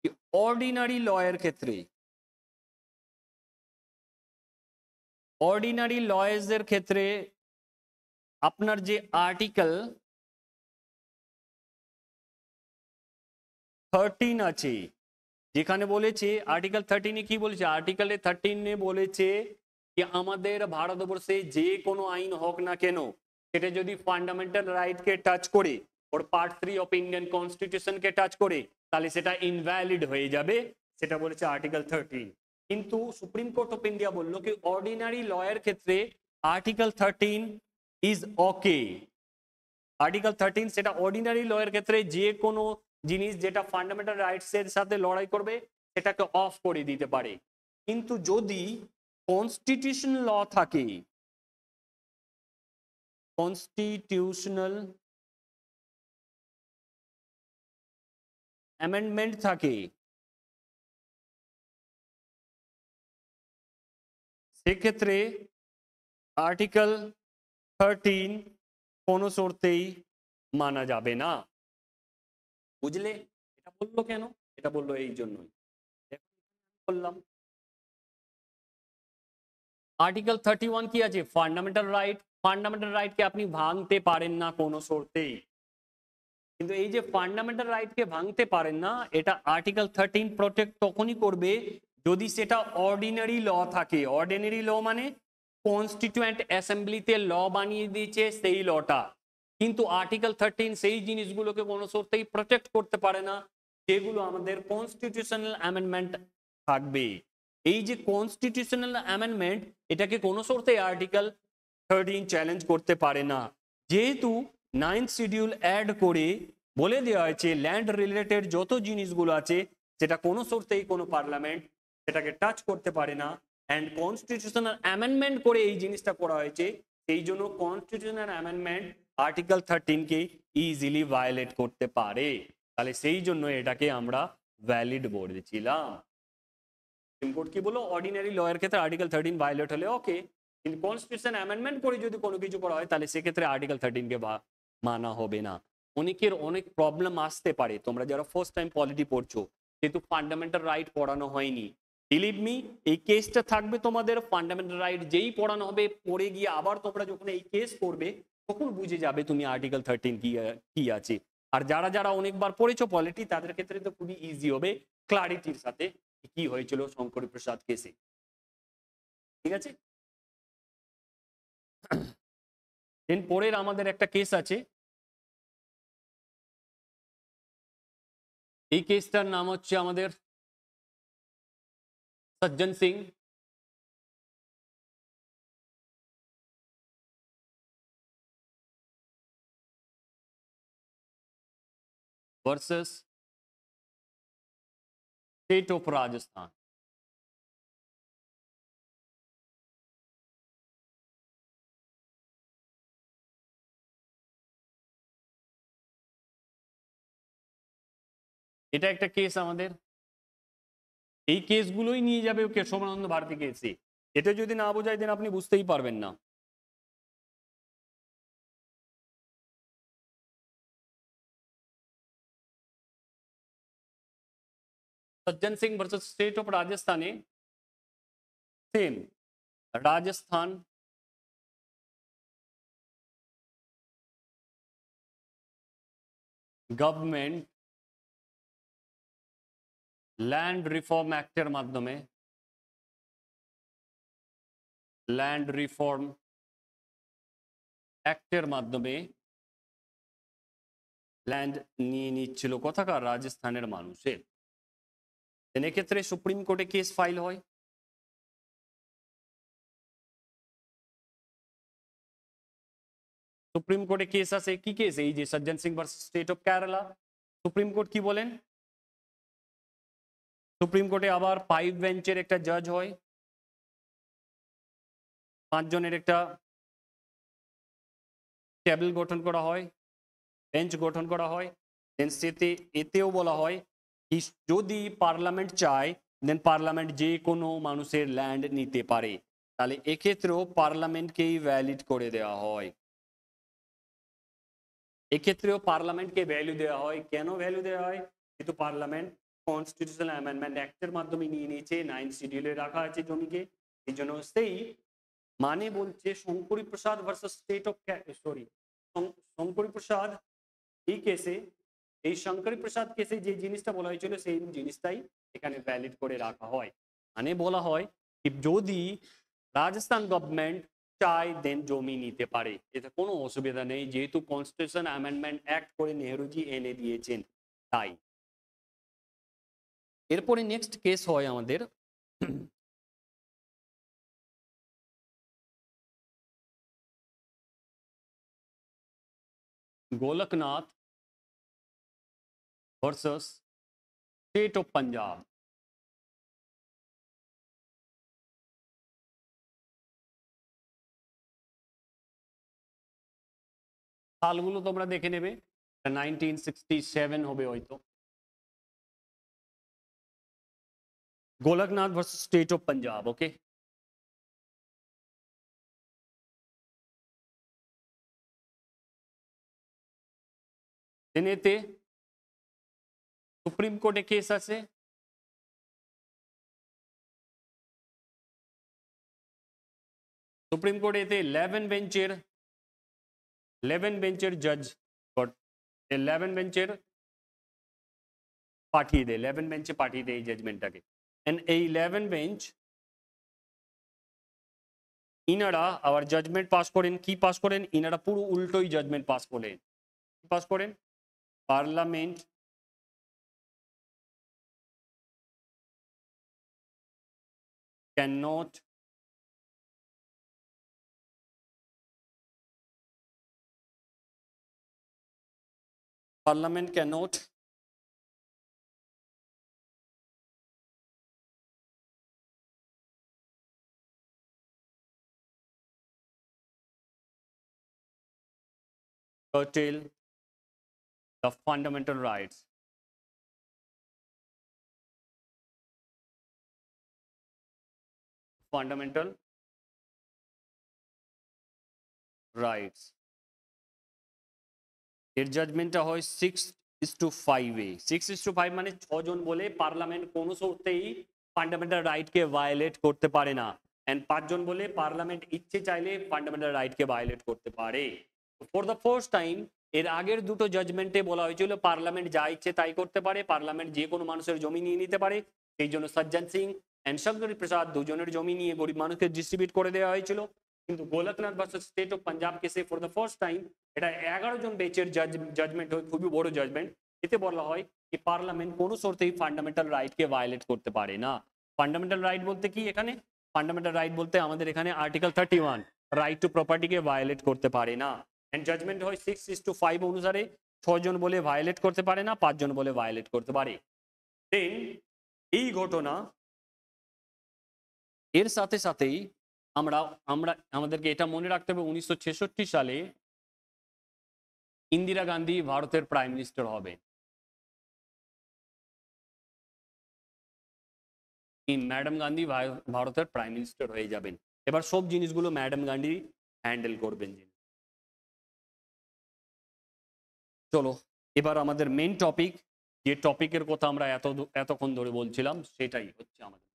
যে অর্ডিনারি লয়ের ক্ষেত্রে, অর্ডিনারি লয়ের ক্ষেত্রে আপনার যে আর্টিকেল 13 আছে, যেখানে বলেছে আর্টিকেল 13 কি বলেছে, আর্টিকেলে 13 বলেছে যে আমাদের ভারতবর্ষে যে কোনো আইন হোক না কেন সেটা যদি ফান্ডামেন্টাল রাইট কে টাচ করে ওর পার্ট 3 অফ ইন্ডিয়ান কনস্টিটিউশন কে টাচ করে তাহলে সেটা ইনভ্যালিড হয়ে যাবে, সেটা বলেছে আর্টিকেল 13। কিন্তু সুপ্রিম কোর্ট অফ ইন্ডিয়া বললো কি অর্ডিনারি লয়ের ক্ষেত্রে আর্টিকেল 13 ইজ ওকে। আর্টিকেল 13 সেটা অর্ডিনারি লয়ের ক্ষেত্রে যে কোনো জিনিস যেটা ফান্ডামেন্টাল রাইটস এর সাথে লড়াই করবে সেটাকে অফ করে দিতে পারে। কিন্তু যদি কনস্টিটিউশন ল থাকে, কনস্টিটিউশনাল অ্যামেন্ডমেন্ট থাকে, সেক্ষেত্রে আর্টিকেল 13 কোনো শর্তেই মানা যাবে না। বুঝলে এটা বললো কেন? এটা বললো এই জন্যই বললাম আর্টিকেল 31 কি আছে, ফান্ডামেন্টাল রাইট। ফান্ডামেন্টাল রাইট কে আপনি ভাঙতে পারেন না কোনো শর্তেই। কিন্তু এই যে ফান্ডামেন্টাল রাইট কে ভাঙতে পারেন না, এটা আর্টিকেল 13 প্রোটেক্ট তখনই করবে যদি সেটা অর্ডিনারি ল থাকে। অর্ডিনারি ল মানে কনস্টিটিউয়েন্ট অ্যাসেম্বলিতে ল বানিয়ে দিয়েছে সেই লটা। কিন্তু আর্টিকেল 13 সেই জিনিসগুলোকে কোনো শর্তেই প্রোটেক্ট করতে পারে না যেগুলো আমাদের কনস্টিটিউশনাল অ্যামেন্ডমেন্ট থাকবে। এই যে কনস্টিটিউশনাল অ্যামেন্ডমেন্ট এটাকে কোনো শর্তেই আর্টিকেল 13 চ্যালেঞ্জ করতে পারে না। যেহেতু 9th শিডিউল অ্যাড করে বলে দেওয়া হয়েছে ল্যান্ড রিলেটেড যত জিনিসগুলো আছে সেটা কোনো শর্তেই কোনো পার্লামেন্ট সেটাকে টাচ করতে পারে না। অ্যান্ড কনস্টিটিউশনাল অ্যামেন্ডমেন্ট করে এই জিনিসটা করা হয়েছে, সেই জন্য কনস্টিটিউশনাল অ্যামেন্ডমেন্ট আর্টিকেল 13 কে ইজিলি ভায়োলেট করতে পারে। তাহলে সেই জন্য এটাকে আমরা ভ্যালিড বলেছিলাম। সুপ্রিম কোর্ট কি বলো, অর্ডিনারি লয়ের ক্ষেত্রে আর্টিকেল 13 ভায়োলেট হলে ওকে, কিন্তু কনস্টিটিউশন অ্যামেন্ডমেন্ট করে যদি কোনো কিছু করা হয় তাহলে সেক্ষেত্রে আর্টিকেল 13 কে মানা হবে না। অনেকের অনেক প্রবলেম আসতে পারে, তোমরা যারা ফার্স্ট টাইম পলিটি পড়ছো যেহেতু ফান্ডামেন্টাল রাইট পড়ানো হয়নি, বিলিভ মি এই কেসটা থাকবে তোমাদের। ফান্ডামেন্টাল রাইট যেই পড়ানো হবে পড়ে গিয়ে আবার তোমরা যখন এই কেস করবে তখন বুঝে যাবে তুমি আর্টিকেল 13 কি আছে। আর যারা যারা অনেকবার পড়েছো পলিটি তাদের ক্ষেত্রে তো খুবই ইজি হবে ক্লারিটির সাথে কি হয়েছিল শঙ্করী প্রসাদ কেসে। ঠিক আছে, দেন পরের আমাদের একটা কেস আছে, এই কেসটার নাম হচ্ছে আমাদের সজ্জন Singh versus state of Rajasthan. এটা একটা কেস আমাদের, এই কেসগুলোই নিয়ে যাবে কেশবানন্দ ভারতী কেসে। এটা যদি না বোঝায় দেন আপনি বুঝতেই পারবেন না। Sajjan Singh versus state of Rajasthan, same Rajasthan government land reform actor माध्यमे लैंड रिफॉर्म एक्टर माध्यमे ল্যান্ড নিয়ে নিচ্ছিল কোথাকার রাজস্থানের মানুষের। এক্ষেত্রে সুপ্রিম কোর্টে কেস ফাইল হয়। সুপ্রিম কোর্টে কেস আছে, কি কেস? এই যে সজ্জন Singh versus state of Kerala. Supreme court কি বলেন? সুপ্রিম কোর্টে আবার 5 বেঞ্চের একটা জাজ হয়, 5 জনের একটা টেবিল গঠন করা হয়, বেঞ্চ গঠন করা হয়। দেন এতেও বলা হয় কি যদি পার্লামেন্ট চায় দেন পার্লামেন্ট যে কোনো মানুষের ল্যান্ড নিতে পারে, তাহলে এক্ষেত্রেও পার্লামেন্টকেই ভ্যালিড করে দেওয়া হয়। এক্ষেত্রেও পার্লামেন্টকে ভ্যালু দেওয়া হয়। কেন ভ্যালু দেওয়া হয়? যেহেতু পার্লামেন্ট কনস্টিটিউশনাল অ্যামেন্ডমেন্ট অ্যাক্টের মাধ্যমে নিয়ে নিয়েছে, 9 শিডিউলে রাখা আছে জমিকে, এই জন্য সেই মানে বলছে Shankari Prasad versus state of sorry Shankari Prasad এই কেসে, এই শঙ্করী প্রসাদ কেসে যে জিনিসটা বলা হয়েছিল সেই জিনিসটাই এখানে ভ্যালিড করে রাখা হয়। মানে বলা হয় কি যদি রাজস্থান গভর্নমেন্ট চায় দেন জমি নিতে পারে, এতে কোনো অসুবিধা নেই, যেহেতু কনস্টিটিউশন অ্যামেন্ডমেন্ট অ্যাক্ট করে নেহরুজি এনে দিয়েছেন তাই। এরপরে নেক্সট কেস হয় আমাদের Golaknath versus state of Punjab. সালগুলো তোমরা দেখে নেবে, 1967 হবে হয়তো। Golaknath versus state of Punjab. Okay, এতে সুপ্রিম কোর্টে কেস আছে, সুপ্রিম কোর্টে এতে 11 বেঞ্চের জাজ 11 বেঞ্চের পাঠিয়ে দেয়, 11 বেঞ্চে পাঠিয়ে দেয় এই জাজমেন্টটাকে। এন্ড এই 11 বেঞ্চ ইনারা আবার জাজমেন্ট পাস করেন, কি পাস করেন? ইনারা পুরো উল্টোই জাজমেন্ট পাস করেন। কি পাস করেন? Parliament cannot parliament cannot curtail the fundamental rights, fundamental rights। এর জাজমেন্টটা হয় 6:5 6:5 মানে 6 জন বলে পার্লামেন্ট কোন শর্তেই ফান্ডামেন্টাল রাইটকে ভায়োলেট করতে পারে না, এন্ড 5 জন বলে পার্লামেন্ট ইচ্ছে চাইলে ফান্ডামেন্টাল রাইটকে ভায়োলেট করতে পারে। ফর দ্য ফার্স্ট টাইম এর আগের দুটো জাজমেন্টে বলা হয়েছিল পার্লামেন্ট যা ইচ্ছে তাই করতে পারে, পার্লামেন্ট যে কোনো মানুষের জমি নিয়ে নিতে পারে। সেই জন্য সজ্জন সিং এন্ড শঙ্করী প্রসাদ দুজনের জমি নিয়ে গরিব মানুষকে ডিস্ট্রিবিউট করে দেওয়া হয়েছিল। কিন্তু Golaknath versus state of Punjab কেসে ফর দ্য ফার্স্ট টাইম এটা 11 জন বেঞ্চের জাজমেন্ট হয়, খুবই বড় জাজমেন্ট। এতে বলা হয় কি পার্লামেন্ট কোনো শর্তেই ফান্ডামেন্টাল রাইটকে ভায়োলেট করতে পারে না। ফান্ডামেন্টাল রাইট বলতে কি এখানে? ফান্ডামেন্টাল রাইট বলতে আমাদের এখানে আর্টিকেল 31 রাইট টু প্রপার্টিকে ভায়োলেট করতে পারে না। এন্ড জাজমেন্ট হয় 6:5 অনুসারে, 6 জন বলে ভায়োলেট করতে পারে না, 5 জন বলে ভায়োলেট করতে পারে। দেন এই ঘটনা এর সাথে সাথেই আমরা আমরা আমাদেরকে এটা মনে রাখতে হবে 1966 সালে ইন্দিরা গান্ধী ভারতের প্রাইম মিনিস্টার হবে। ম্যাডাম গান্ধী ভারতের প্রাইম মিনিস্টার হয়ে যাবেন। এবার সব জিনিসগুলো ম্যাডাম গান্ধী হ্যান্ডেল করবেন। চলো এবার আমাদের মেন টপিক, যে টপিকের কথা আমরা এতক্ষণ ধরে বলছিলাম সেটাই হচ্ছে আমাদের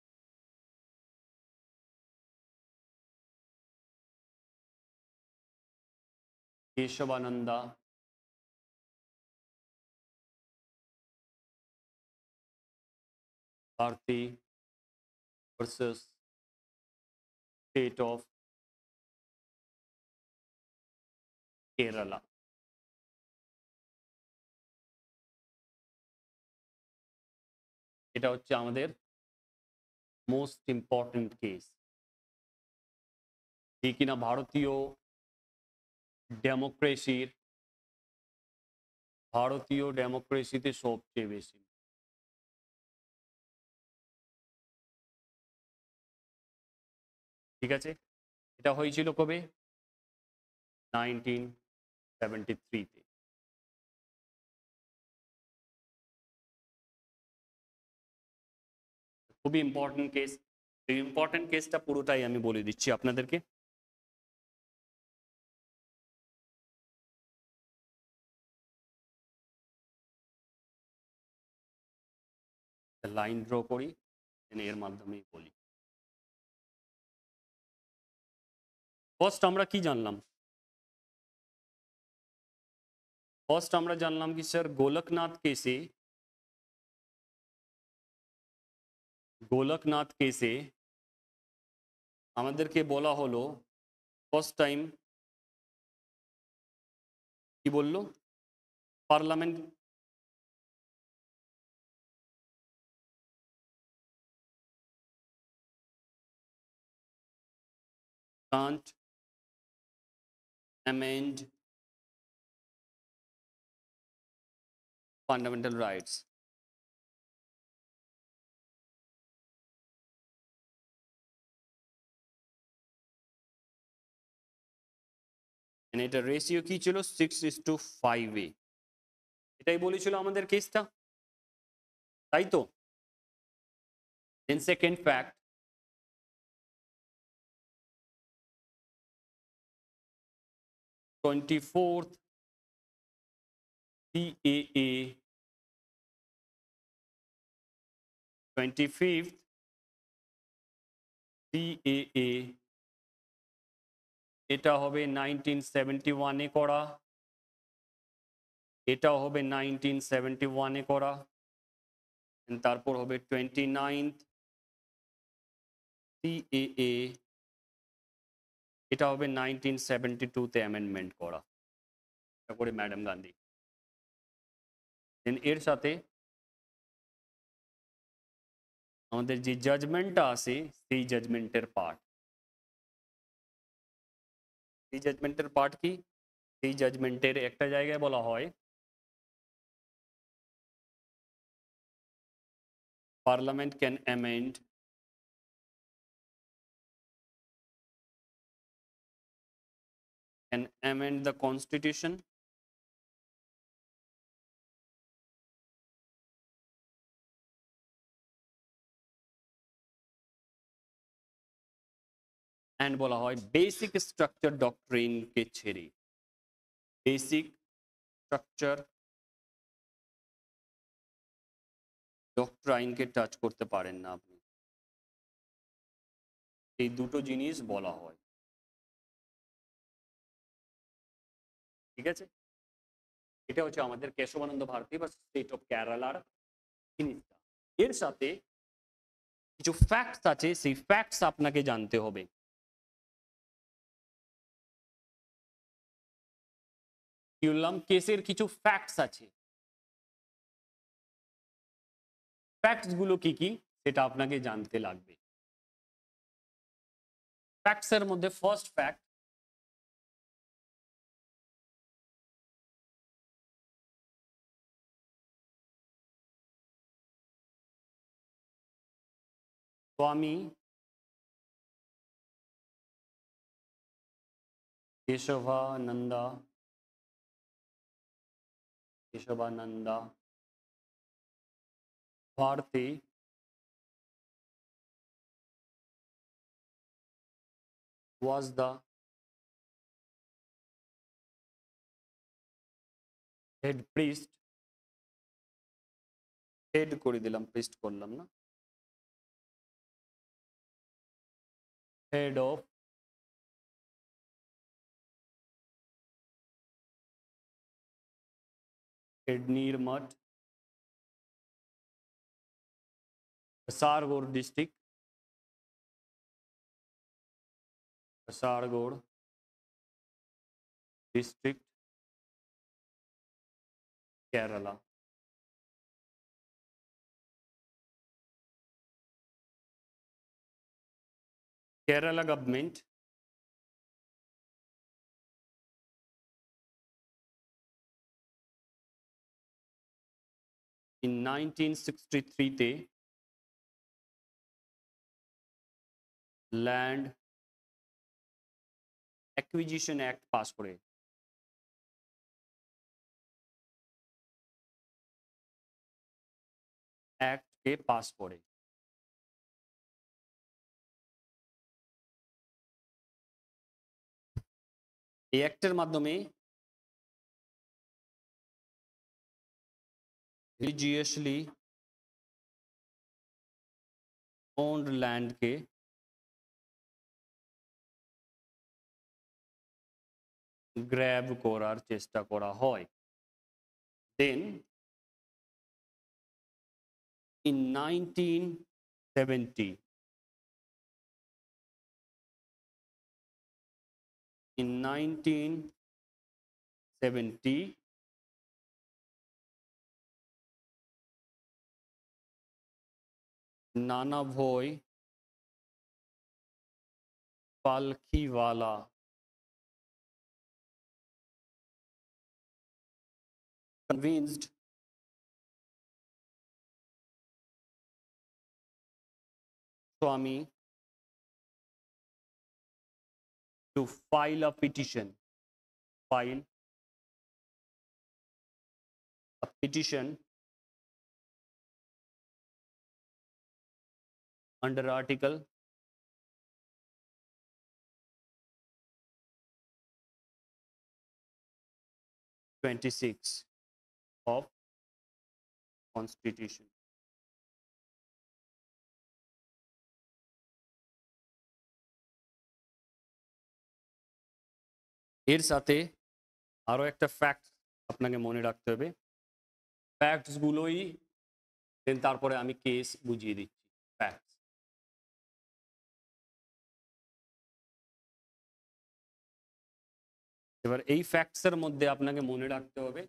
Kesavananda Bharati versus state of Kerala. এটা হচ্ছে আমাদের মোস্ট ইম্পর্টেন্ট কেস, যে কিনা ভারতীয় ডেমোক্রেসির, ভারতীয় ডেমোক্রেসিতে সবচেয়ে বেশি। ঠিক আছে, এটা হয়েছিল কবে? 1973-তে। খুবই ইম্পর্টেন্ট কেস। এই ইম্পর্টেন্ট কেসটা পুরোটাই আমি বলে দিচ্ছি আপনাদেরকে। লাইন ড্র করি, এর মাধ্যমেই বলি। ফার্স্ট আমরা কি জানলাম? ফার্স্ট আমরা জানলাম কি স্যার, গোলকনাথ কেসে আমাদেরকে বলা হলো ফার্স্ট টাইম কি বললো, parliament can't amend fundamental rights. এটা রেশিও কি ছিল? 6:5 এটাই বলেছিল আমাদের কেসটা, তাই তো? Then second fact, 24th CAA, 25th CAA, এটা হবে 1971-এ করা, এটাও হবে 1971-এ করা, তারপর হবে 29th CAA, এটা হবে 1972-তে অ্যামেন্ডমেন্ট করা, করে ম্যাডাম গান্ধী। দেন এর সাথে আমাদের যে জাজমেন্টটা আসে সেই জাজমেন্টের পার্ট, সেই জাজমেন্টের পার্ট কি? সেই জাজমেন্টের একটা জায়গায় বলা হয় parliament can amend the constitution and বলা হয় বেসিক স্ট্রাকচার ডক্ট্রিন কে ছেড়ে, বেসিক স্ট্রাকচার ডক্ট্রাইনকে টাচ করতে পারেন না আপনি। এই দুটো জিনিস বলা হয়, ঠিক আছে? এটা হচ্ছে আমাদের কেশবানন্দ ভারতী বা স্টেট অফ কেরালার জিনিসটা। এর সাথে কিছু ফ্যাক্টস আছে, সেই ফ্যাক্টস আপনাকে জানতে হবে। কি বললাম? কেসের কিছু ফ্যাক্টস আছে, ফ্যাক্টস গুলো কি কি সেটা আপনাকে জানতে লাগবে। ফ্যাক্টস এর মধ্যে first fact, Swami Kesavananda Bharati was the head priest, head করে দিলাম, প্রিস্ট করলাম না, head of Hednir Mutt, Kasargod district, Kasargod district, Kerala. Kerala government in 1963 তে ল্যান্ড অ্যাকুইজিশন অ্যাক্ট পাস করে। অ্যাক্টকে পাস করে। এই অ্যাক্টের মাধ্যমে রিলিজিয়াসলি ওন্ড ল্যান্ডকে গ্র্যাব করার চেষ্টা করা হয়। দেন in 1970 Nana Bhoi Palkhivala convinced Swami to file a petition under Article 26 of Constitution. এর সাথে আরো একটা ফ্যাক্ট আপনাকে মনে রাখতে হবে। ফ্যাক্টস গুলোই দেন তারপরে আমি কেস বুঝিয়ে দিচ্ছি। ফ্যাক্টস এবার এই ফ্যাক্টস এর মধ্যে আপনাকে মনে রাখতে হবে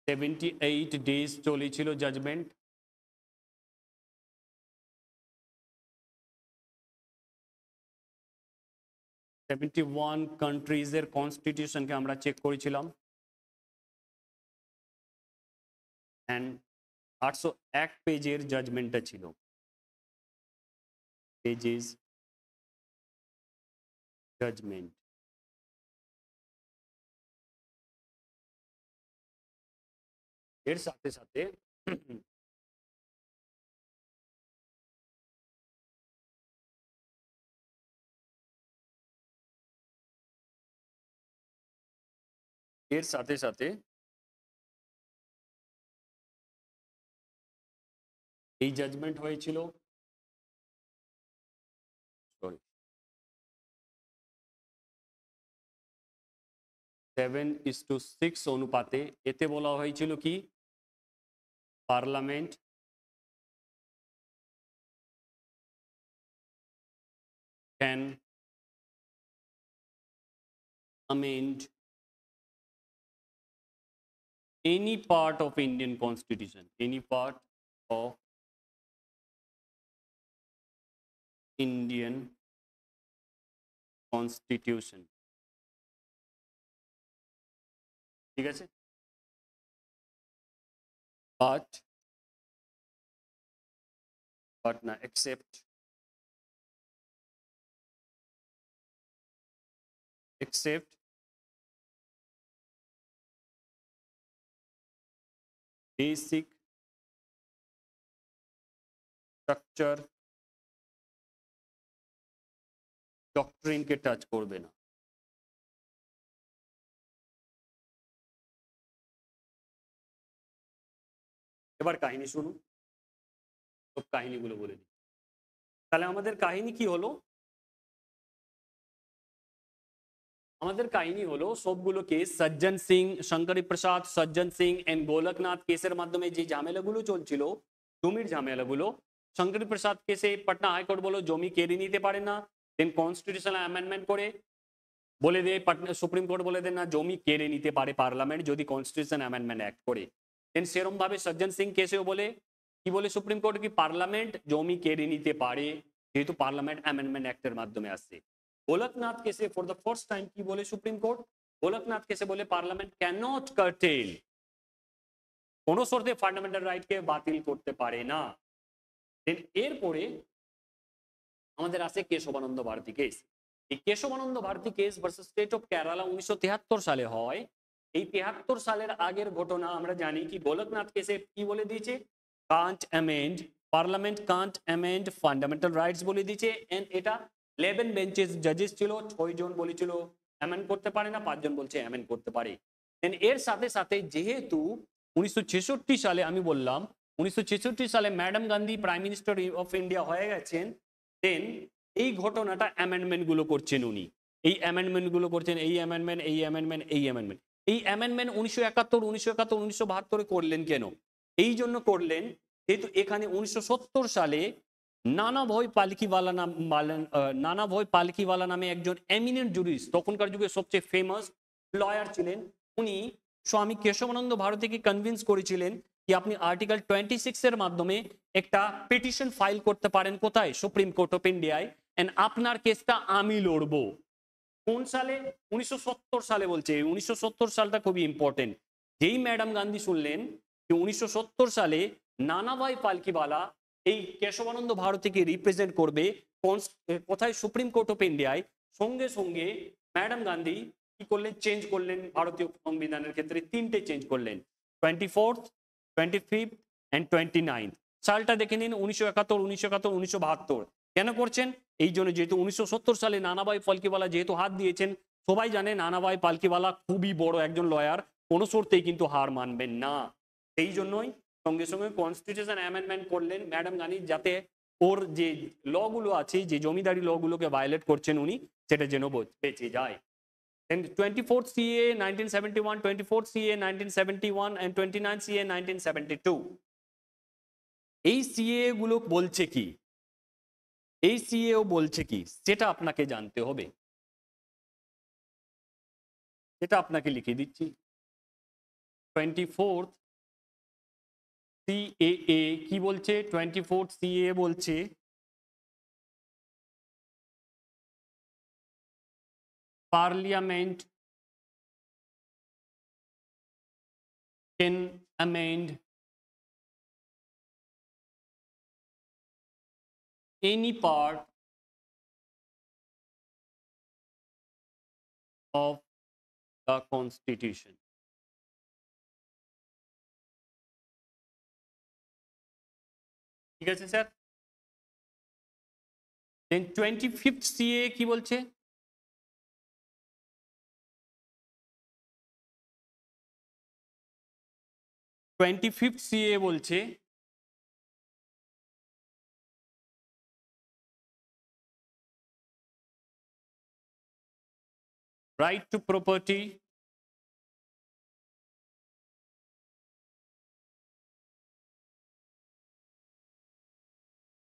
78 ডেজ চলেছিল জাজমেন্ট। 71 কান্ট্রিজের কনস্টিটিউশনকে আমরা চেক করেছিলাম অ্যান্ড 801 পেজের জাজমেন্টটা ছিল। পেজেস জাজমেন্ট এর সাথে সাথে এর সাথে সাথে এই জাজমেন্ট হয়েছিল সরি 7:6 অনুপাতে। এতে বলা হয়েছিল কি parliament can amend any part of Indian constitution, any part of Indian constitution, ঠিক আছে? but না except basic structure doctrine কে টাচ করবে না। এবার কাহিনী শুনুন, সব কাহিনীগুলো বলে দিই। তাহলে আমাদের কাহিনী কি হলো? আমাদের কাহিনী হলো সবগুলো কেস সজ্জন সিং, শঙ্করী প্রসাদ, সজ্জন সিং এন্ড গোলকনাথ কেসের মাধ্যমে যে ঝামেলাগুলো চলছিল, জমির ঝামেলাগুলো, শঙ্করী প্রসাদ কেসে পাটনা হাইকোর্ট বলো জমি কেড়ে নিতে পারে না, দেন কনস্টিটিউশনাল অ্যামেন্ডমেন্ট করে বলে দেয় পাটনা সুপ্রিম কোর্ট বলে দেন না জমি কেড়ে নিতে পারে পার্লামেন্ট যদি কনস্টিটিউশন অ্যামেন্ডমেন্ট অ্যাক্ট করে। দেন সেরকম ভাবে সজ্জন সিং কেসেও বলে কি বলে সুপ্রিম কোর্ট কি পার্লামেন্ট জমি কেড়ে নিতে পারে যেহেতু পার্লামেন্ট অ্যামেন্ডমেন্ট অ্যাক্টের মাধ্যমে আসছে। গোলকনাথ কেসে ফর দ্য ফার্স্ট টাইম কি বলে সুপ্রিম কোর্ট গোলকনাথ কেসে বলে পার্লামেন্ট ক্যান নট কার্টেল, কোন শর্তে ফান্ডামেন্টাল রাইটকে বাতিল করতে পারে না। এরপরে আমাদের আছে কেশবানন্দ ভারতী কেস। এই Kesavananda Bharati case versus state of Kerala 1973 সালে হয়। এই 73 সালের আগের ঘটনা আমরা জানি কি গোলকনাথ কেসে কি বলে দিয়েছে, can't amend, parliament can't amend fundamental rights বলে দিয়েছে। এন্ড এটা 11 বেঞ্চেস জাজেস ছিল, 6 জন বলেছিল অ্যামেন্ড করতে পারে না, 5 জন বলছে অ্যামেন্ড করতে পারে। এর সাথে সাথে যেহেতু 1966 সালে আমি বললাম 1966 সালে madam Gandhi prime minister of India হয়ে গেছেন, দেন এই ঘটনাটা অ্যামেন্ডমেন্ট গুলো করছেন উনি, এই অ্যামেন্ডমেন্ট গুলো করছেন, এই অ্যামেন্ডমেন্ট, এই অ্যামেন্ডমেন্ট, এই অ্যামেন্ডমেন্ট। এই অ্যামেন্ডমেন্ট 1971 করলেন কেন? এই জন্য করলেন যেহেতু এখানে 1970 সালে নানা ভয় পালকিওয়ালা নামে একজন এমিনেন্ট জুরিস্ট, তখনকার যুগে সবচেয়ে ফেমাস লয়ার ছিলেন, উনি স্বামী কেশবানন্দ ভারতীকে কনভিন্স করেছিলেন কি আপনি আর্টিকেল 26 এর মাধ্যমে একটা পিটিশন ফাইল করতে পারেন, কোথায়? সুপ্রিম কোর্ট অফ ইন্ডিয়ায়, এন্ড আপনার কেসটা আমি লড়বো। কোন সালে? 1970 সালে বলছে। 1970 সালটা খুবই ইম্পর্টেন্ট। যেই ম্যাডাম গান্ধী শুনলেন যে 1970 সালে নানাভাই পালকিওয়ালা এই কেশবানন্দ ভারতীকে রিপ্রেজেন্ট করবে কোথায়? সুপ্রিম কোর্ট অফ ইন্ডিয়ায়, সঙ্গে সঙ্গে ম্যাডাম গান্ধী কি করলেন? চেঞ্জ করলেন ভারতীয় সংবিধানের ক্ষেত্রে, 3টে চেঞ্জ করলেন, 24th, 25th এন্ড 29th। সালটা দেখে নিন, 1971, 1972। কেন করছেন? এই জন্য যেহেতু 1970 সালে নানাভাই পালকিওয়ালা যেহেতু হাত দিয়েছেন, সবাই জানে নানাভাই পালকিওয়ালা খুবই বড় একজন লয়ার, কোনো শর্তেই কিন্তু হার মানবেন না। সেই জন্যই সঙ্গে সঙ্গে কনস্টিটিউশন অ্যামেন্ডমেন্ট করলেন ম্যাডাম গান্ধী, যাতে ওর যে ল গুলো আছে, যে জমিদারি ল গুলোকে ভায়োলেট করছেন উনি, সেটা যেন বেঁচে যায়। And 24th CA 1971, 24th CA 1971 and 29th CA 1972। এই সিএ গুলো বলছে কি, এই সিএও বলছে কি, সেটা আপনাকে জানতে হবে, সেটা আপনাকে লিখে দিচ্ছি। 24th CAA কি বলছে? 24th CAA বলছে Parliament can amend any part of the Constitution। ঠিক আছে স্যার। দেন 25th CA কি বলছে? 25th CA বলছে right to property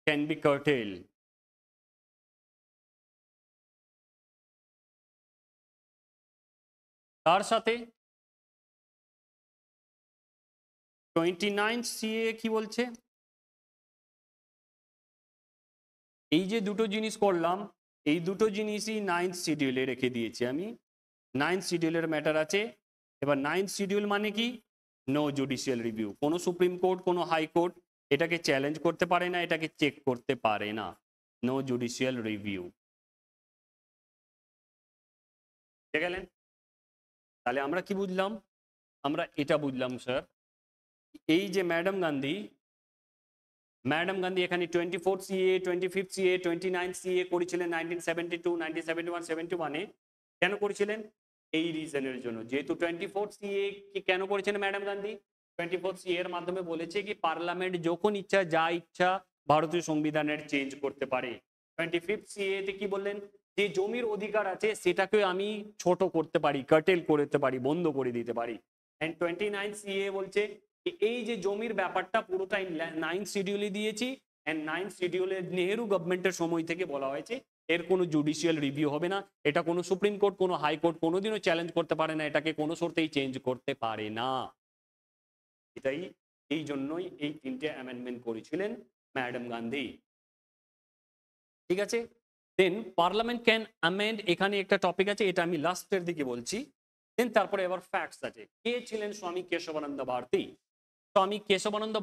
can be curtailed। তার সাথে 29th CA কি বলছে? এই যে দুটো জিনিস করলাম, এই দুটো জিনিসই 9th শিডিউলে রেখে দিয়েছি আমি। 9th শিডিউলের ম্যাটার আছে। এবার 9th শিডিউল মানে কি? No judicial review. কোনো সুপ্রিম কোর্ট, কোনো হাইকোর্ট এটাকে চ্যালেঞ্জ করতে পারে না, এটাকে চেক করতে পারে না। No judicial review. ঠিক গেলেন? তাহলে আমরা কি বুঝলাম? আমরা এটা বুঝলাম স্যার, এই যে ম্যাডাম গান্ধী এখানে 24th CA, 25th CA, 29th CA করেছিলেন 1972, 1971, 71-এ। কেন করেছিলেন? এই রিজনের জন্য। যেহেতু 24th CA কি কেন করেছেন ম্যাডাম গান্ধী? 24th CA এর মাধ্যমে বলেছে কি পার্লামেন্ট যখন ইচ্ছা, যা ইচ্ছা ভারতীয় সংবিধানের চেঞ্জ করতে পারে। 25th CA তে কি বললেন? যে জমির অধিকার আছে সেটাকে আমি ছোট করতে পারি, কার্টেল করতে পারি, বন্ধ করে দিতে পারি। এন্ড 29th CA বলছে এই যে জমির ব্যাপারটা পুরোটাই 9th শিডিউলে দিয়েছি, এন্ড 9th শিডিউলে নেহেরু গভর্নমেন্টের সময় থেকে বলা হয়েছে এর কোনো জুডিশিয়াল রিভিউ হবে না, এটা কোনো সুপ্রিম কোর্ট, কোনো হাইকোর্ট কোনোদিনও চ্যালেঞ্জ করতে পারে না, এটাকে কোনো শর্তেই চেঞ্জ করতে পারে না। এটাই, এই জন্যই এই 3টে অ্যামেন্ডমেন্ট করেছিলেন ম্যাডাম গান্ধী। ঠিক আছে। দেন পার্লামেন্ট ক্যান অ্যামেন্ড, এখানে একটা টপিক আছে, এটা আমি লাস্টের দিকে বলছি। দেন তারপরে এবার ফ্যাক্টস আছে। কে ছিলেন স্বামী কেশবানন্দ ভারতী? স্বামী কেশবানন্দ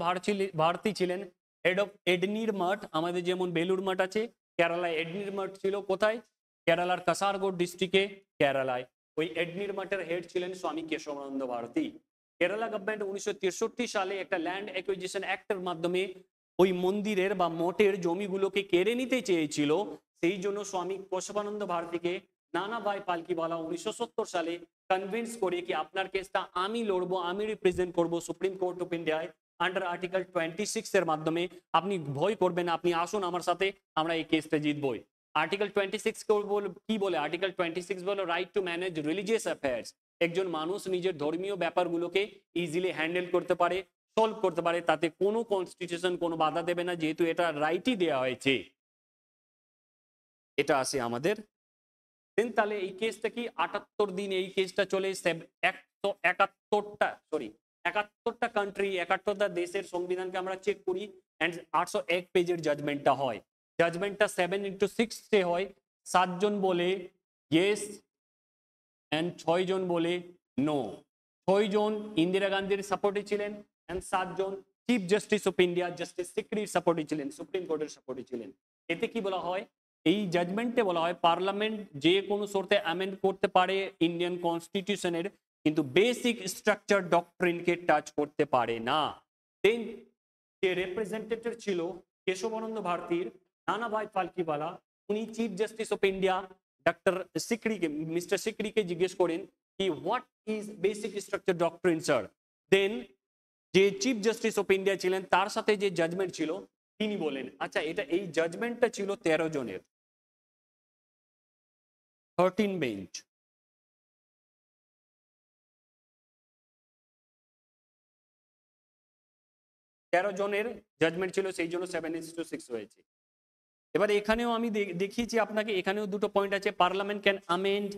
ভারতী ছিলেন হেড অফ এডনির মঠ। আমাদের যেমন বেলুর মঠ আছে, কেরালায় এডনির মঠ ছিল কোথায়? কেরালার কাসারগোড ডিস্ট্রিক্টে, কেরালায়। ওই এডনির মঠের হেড ছিলেন স্বামী কেশবানন্দ ভারতী। কেরালা গভর্নমেন্ট 1963 সালে একটা ল্যান্ড অ্যাকুইজিশন অ্যাক্টের মাধ্যমে ওই মন্দিরের বা মঠের জমিগুলোকে কেড়ে নিতে চেয়েছিল। সেই জন্য স্বামী কেশবানন্দ ভারতীকে নানা ভাই পালকিওয়ালা 1970 সালে কনভিন্স করে কি আপনার কেসটা আমি লড়বো, আমি রিপ্রেজেন্ট করবো সুপ্রিম কোর্ট অফ ইন্ডিয়ায় আন্ডার আর্টিকেল 26 এর মাধ্যমে। আপনি ভয় করবেন, আপনি আসুন আমার সাথে, আমরা এই কেসটা জিতবই। আর্টিকেল 26 কি বলে? আর্টিকেল 26 বলে right to manage religious affairs. একজন মানুষ নিজের ধর্মীয় ব্যাপারগুলোকে ইজিলি হ্যান্ডেল করতে পারে, সলভ করতে পারে, তাতে কোনো কনস্টিটিউশন কোনো বাধা দেবে না, যেহেতু এটা রাইটই দেওয়া হয়েছে। এটা আছে আমাদের। দেন তাহলে এই কেসটা কি 78 দিন এই কেসটা চলে। 71টা কান্ট্রি, 71টা দেশের সংবিধানকে আমরা চেক করি এন্ড 801 পেজের জাজমেন্টটা হয়। জাজমেন্টটা 7x6 এ হয়। 7 জন বলে ইয়েস এন্ড 6 জন বলে নো। 6 জন ইন্দিরা গান্ধীর সাপোর্টে ছিলেন এন্ড 7 জন chief justice of India justice সিকরির সাপোর্টে ছিলেন, সুপ্রিম কোর্টের সাপোর্টে ছিলেন। এতে কি বলা হয়? এই জাজমেন্টে বলা হয় পার্লামেন্ট যে কোনো শর্তে অ্যামেন্ড করতে পারে ইন্ডিয়ান কনস্টিটিউশনের, কিন্তু বেসিক স্ট্রাকচার ডক্ট্রিনকে টাচ করতে পারে না। দেন যে রিপ্রেজেন্টেটিভ ছিল কেশবানন্দ ভারতীর, নানা ভাই ফালকিওয়ালা, উনি chief justice of India doctor সিকরিকে, মিস্টার সিকরিকে জিজ্ঞেস করেন কি what is basic structure doctrine sir. Then যে চিফ জাস্টিস অফ ইন্ডিয়া ছিলেন তার সাথে যে জাজমেন্ট ছিল তিনি বলেন আচ্ছা এটা, এই জাজমেন্টটা ছিল 13 জনের, 13 বেঞ্চ। 13 জনের জাজমেন্ট ছিল, সেই জন্য 7:6 হয়েছে। এবার এখানেও আমি দেখিয়েছি আপনাকে, এখানেও দুটো পয়েন্ট আছে। Parliament can amend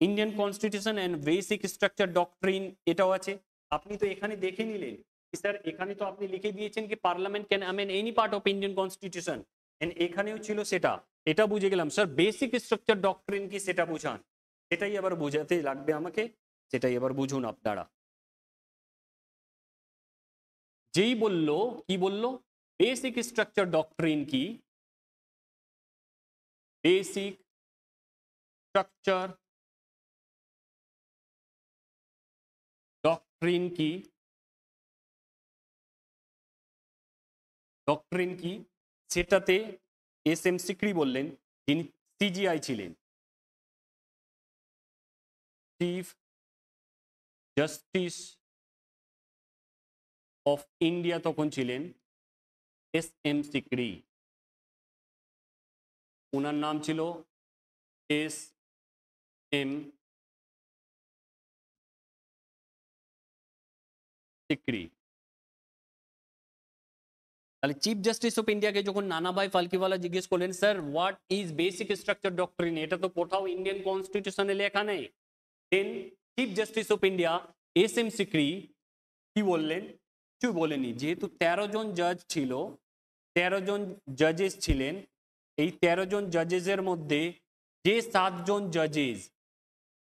Indian constitution and basic structure doctrine, এটাও আছে। আপনি তো এখানে দেখে নিলেন স্যার, এখানে তো আপনি লিখে দিয়েছেন কি parliament can amend any part of Indian constitution, and এখানেও ছিল সেটা। এটা বুঝে গেলাম স্যার, বেসিক স্ট্রাকচার ডক্ট্রিন কি সেটা বুঝান, সেটাই এবার বোঝাতে লাগবে আমাকে, সেটাই এবার বুঝুন আপনারা। যেই বলল, কি বলল? বেসিক স্ট্রাকচার ডক্ট্রিন কি? বেসিক স্ট্রাকচার ডক্ট্রিন কি? ডক্ট্রিন কি সেটাতে এস এম সিকরি বললেন, যিনি সিজিআই ছিলেন, চিফ জাস্টিস অফ ইন্ডিয়া তখন ছিলেন এস এম সিকরি। ওনার নাম ছিল এস এম সিকরি। তাহলে চিফ জাস্টিস অফ ইন্ডিয়াকে যখন নানা ভাই ফালকিওয়ালা জিজ্ঞেস করলেন sir what is basic structure doctrine, এটা তো কোথাও ইন্ডিয়ান কনস্টিটিউশনে লেখা নেই। Then chief justice of India S M Sikri কি বললেন? কিছু বলেনি। যেহেতু 13 জন জাজ ছিল, 13 জন জাজেস ছিলেন, এই 13 জন জাজেসের মধ্যে যে 7 জন জাজেস,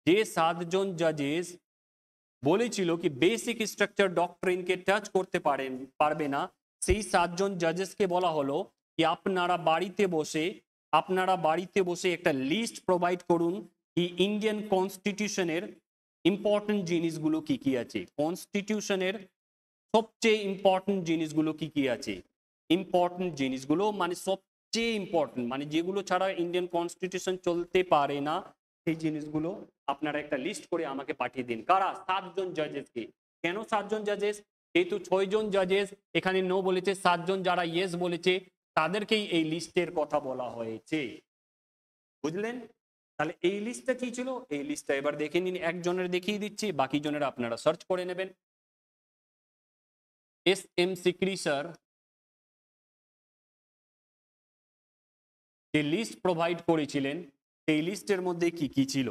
যে 7 জন জাজেস বলেছিল কি বেসিক স্ট্রাকচার ডক্ট্রিনকে টাচ করতে পারবে না, সেই 7 জন জাজেসকে বলা হলো কি আপনারা বাড়িতে বসে একটা লিস্ট প্রোভাইড করুন এই ইন্ডিয়ান কনস্টিটিউশনের ইম্পর্টেন্ট জিনিসগুলো কি কি আছে, কনস্টিটিউশনের সবচেয়ে ইম্পর্টেন্ট জিনিসগুলো কি কি আছে। ইম্পর্টেন্ট জিনিসগুলো মানে সবচেয়ে ইম্পর্টেন্ট, মানে যেগুলো ছাড়া ইন্ডিয়ান কনস্টিটিউশন চলতে পারে না, সেই জিনিসগুলো আপনারা একটা লিস্ট করে আমাকে পাঠিয়ে দিন। কারা? 7 জন জাজেসকে। কেন 7 জন জাজেস? যেহেতু 6 জন জাজেস এখানে নো বলেছে, 7 জন যারা ইয়েস বলেছে তাদেরকেই এই লিস্টের কথা বলা হয়েছে। বুঝলেন? তাহলে এই লিস্টটা কি ছিল? এই লিস্টটা এবার দেখে নিন, একজনের দেখিয়ে দিচ্ছি, বাকি জনের আপনারা সার্চ করে নেবেন। এস এম সিকরি স্যার যে লিস্ট প্রোভাইড করেছিলেন সেই লিস্টের মধ্যে কি কি ছিল?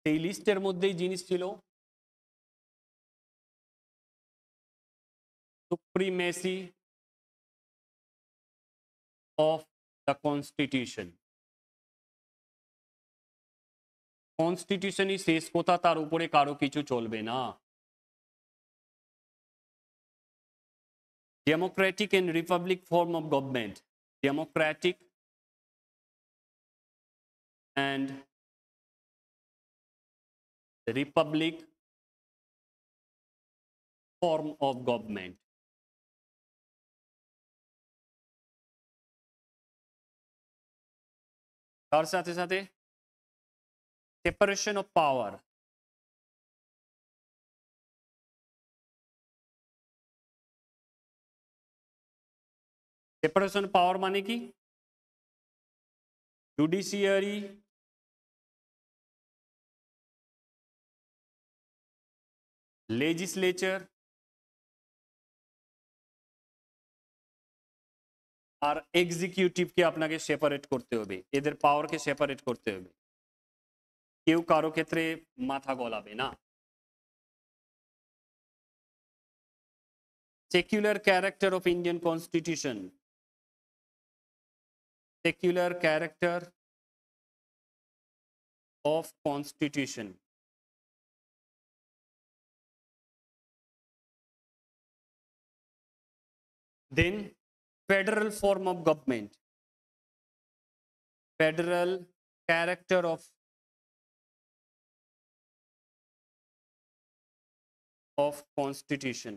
সেই লিস্টের মধ্যেই জিনিস ছিল সুপ্রিমেসি অফ দ্য কনস্টিটিউশন, কনস্টিটিউশনই শেষ কথা, তার উপরে কারো কিছু চলবে না। Democratic and republic form of government, democratic and republic form of government. তার সাথে সাথে separation of power, separation power মানে কি? জুডিশিয়ারি, লেজিসলেচার আর এক্সিকিউটিভকে আপনাকে সেপারেট করতে হবে, এদের পাওয়ারকে সেপারেট করতে হবে, কেউ কারো ক্ষেত্রে মাথা গলাবে না। Secular character of Indian constitution, secular character of constitution, then federal form of government, federal character of constitution,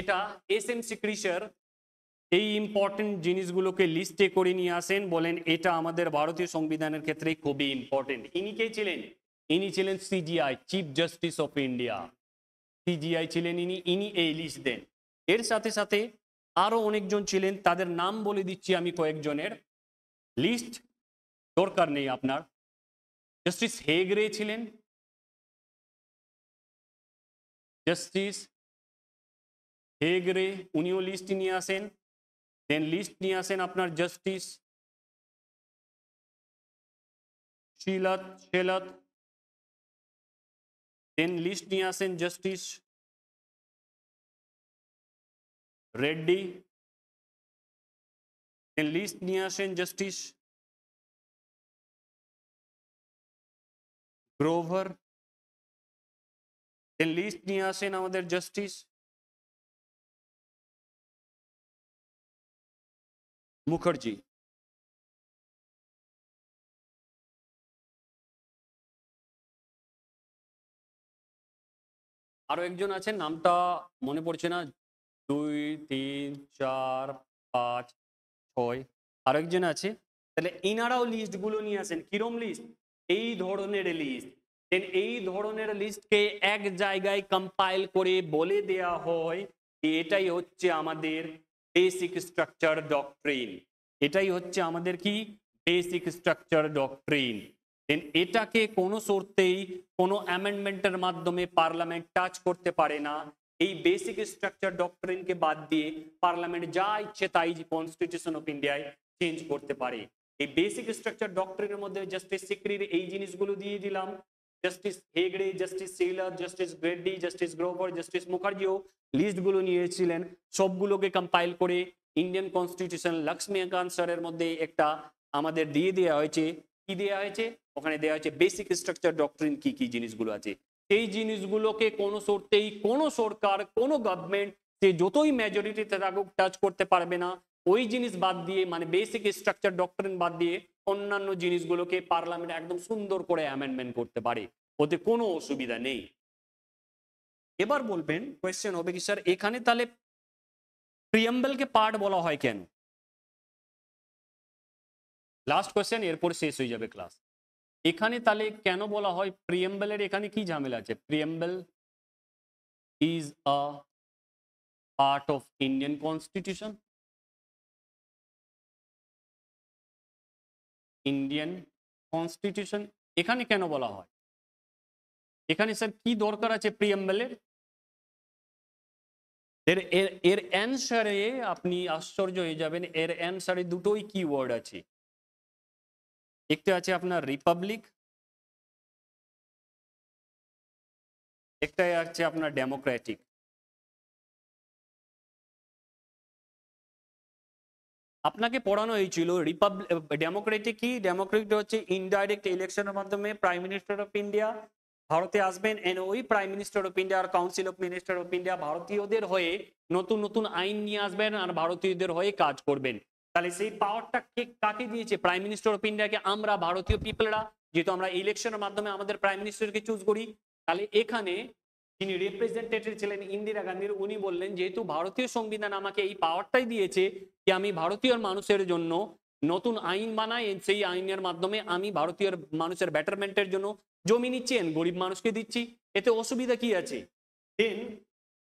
এটা এসএমসি ক্রিশার এই ইম্পর্টেন্ট জিনিসগুলোকে লিস্টে করে নিয়ে আসেন, বলেন এটা আমাদের ভারতীয় সংবিধানের ক্ষেত্রে খুবই ইম্পর্টেন্ট। ইনি কে ছিলেন? ইনি ছিলেন CGI, chief justice of India, CGI ছিলেন ইনি। ইনি এই লিস্ট দেন। এর সাথে সাথে আরো অনেকজন ছিলেন, তাদের নাম বলে দিচ্ছি আমি কয়েকজনের, লিস্ট দরকার নেই আপনার। জাস্টিস হেগড়ে ছিলেন, জাস্টিস হেগড়ে, উনিও লিস্ট নিয়ে আসেন। দেন লিস্ট নিয়ে আসেন আপনার জাস্টিস শেলত, দেন লিস্ট নিয়ে আসেন জাস্টিস রেড্ডি, দেন লিস্ট নিয়ে আসেন জাস্টিস গ্রোভার, দেন লিস্ট নিয়ে আসেন আমাদের জাস্টিস মুখার্জি। আরো একজন আছেন, নামটা মনে পড়ছে না, 2 3 4 5 6 আরো একজন আছে। তাহলে ইনারাও লিস্ট গুলো নিয়ে আসেন। কিরম লিস্ট? এই ধরনের লিস্ট। দেন এই ধরনের লিস্টকে এক জায়গায় কম্পাইল করে বলে দেয়া হয় যে এটাই হচ্ছে আমাদের বেসিক স্ট্রাকচার ডক্ট্রিন, এটাই হচ্ছে আমাদের কি বেসিক স্ট্রাকচার ডক্ট্রিন। দেন এটাকে কোনো শর্তেই কোনো অ্যামেন্ডমেন্টের মাধ্যমে পার্লামেন্ট টাচ করতে পারে না। এই বেসিক স্ট্রাকচার ডক্ট্রিনকে বাদ দিয়ে পার্লামেন্ট যা ইচ্ছে তাই কনস্টিটিউশন অফ ইন্ডিয়ায় চেঞ্জ করতে পারে। এই বেসিক স্ট্রাকচার ডক্ট্রিনের মধ্যে জাস্টিস সিকরির এই জিনিসগুলো দিয়ে দিলাম, justice Hegde, justice Shelat, justice Reddy, justice Grover, justice মুখার্জিও লিস্টগুলো নিয়েছিলেন। সবগুলোকে কম্পাইল করে ইন্ডিয়ান কনস্টিটিউশন লক্ষ্মীকান্ত স্যারের মধ্যে একটা আমাদের দিয়ে দেওয়া হয়েছে। কি দেওয়া হয়েছে? ওখানে দেওয়া হয়েছে বেসিক স্ট্রাকচার ডক্ট্রিন কি কি জিনিসগুলো আছে। সেই জিনিসগুলোকে কোনো শর্তেই কোনো সরকার, কোনো গভর্নমেন্ট, সে যতই মেজরিটিতে থাকুক টাচ করতে পারবে না। ওই জিনিস বাদ দিয়ে, মানে বেসিক স্ট্রাকচার ডক্ট্রিন বাদ দিয়ে অন্যান্য জিনিসগুলোকে পার্লামেন্ট একদম সুন্দর করে অ্যামেন্ডমেন্ট করতে পারে, ওতে কোনো অসুবিধা নেই। এবার বলবেন, কোয়েশ্চেন হবে কি স্যার এখানে তাহলে প্রিয়াম্বলকে পার্ট বলা হয় কেন? লাস্ট কোয়েশ্চেন, এরপর শেষ হয়ে যাবে ক্লাস। এখানে তাহলে কেন বলা হয় প্রিয়াম্বলের? এখানে কি ঝামেলা আছে? Preamble is a part of Indian constitution, Indian constitution. এখানে কেন বলা হয়? এখানে স্যার কি দরকার আছে প্রিয়াম্বলের? এর এর এর অ্যান্সারে আপনি আশ্চর্য হয়ে যাবেন। এর অ্যান্সারে দুটোই কিওয়ার্ড আছে। একটা আছে আপনার রিপাবলিক, একটা আছে আপনার ডেমোক্রেটিক। আপনাকে পড়ানো হয়েছিল ডেমোক্রেটিক কি, ডেমোক্রেটিক হচ্ছে ইনডাইরেক্ট ইলেকশনের মাধ্যমে প্রাইম মিনিস্টার অফ ইন্ডিয়া ভারতে আসবেন, এন্ড ওই প্রাইম মিনিস্টার অফ ইন্ডিয়া আর council of minister of India ভারতীয়দের হয়ে নতুন নতুন আইন নিয়ে আসবেন আর ভারতীয়দের হয়ে কাজ করবেন। তাহলে সেই পাওয়ারটা কাকে দিয়েছে? প্রাইম মিনিস্টার অফ ইন্ডিয়াকে, আমরা ভারতীয় পিপলরা, যেহেতু আমরা ইলেকশনের মাধ্যমে আমাদের প্রাইম মিনিস্টারকে চুজ করি। তাহলে এখানে যিনি রিপ্রেজেন্টেটিভ ছিলেন ইন্দিরা গান্ধীর, উনি বললেন যেহেতু ভারতীয় সংবিধান আমাকে এই পাওয়ারটাই দিয়েছে যে আমি ভারতীয় মানুষের জন্য নতুন আইন বানাই, সেই আইনের মাধ্যমে আমি ভারতীয় মানুষের বেটারমেন্টের জন্য জমি নিচ্ছেন, গরিব মানুষকে দিচ্ছি, এতে অসুবিধা কি আছে? দেন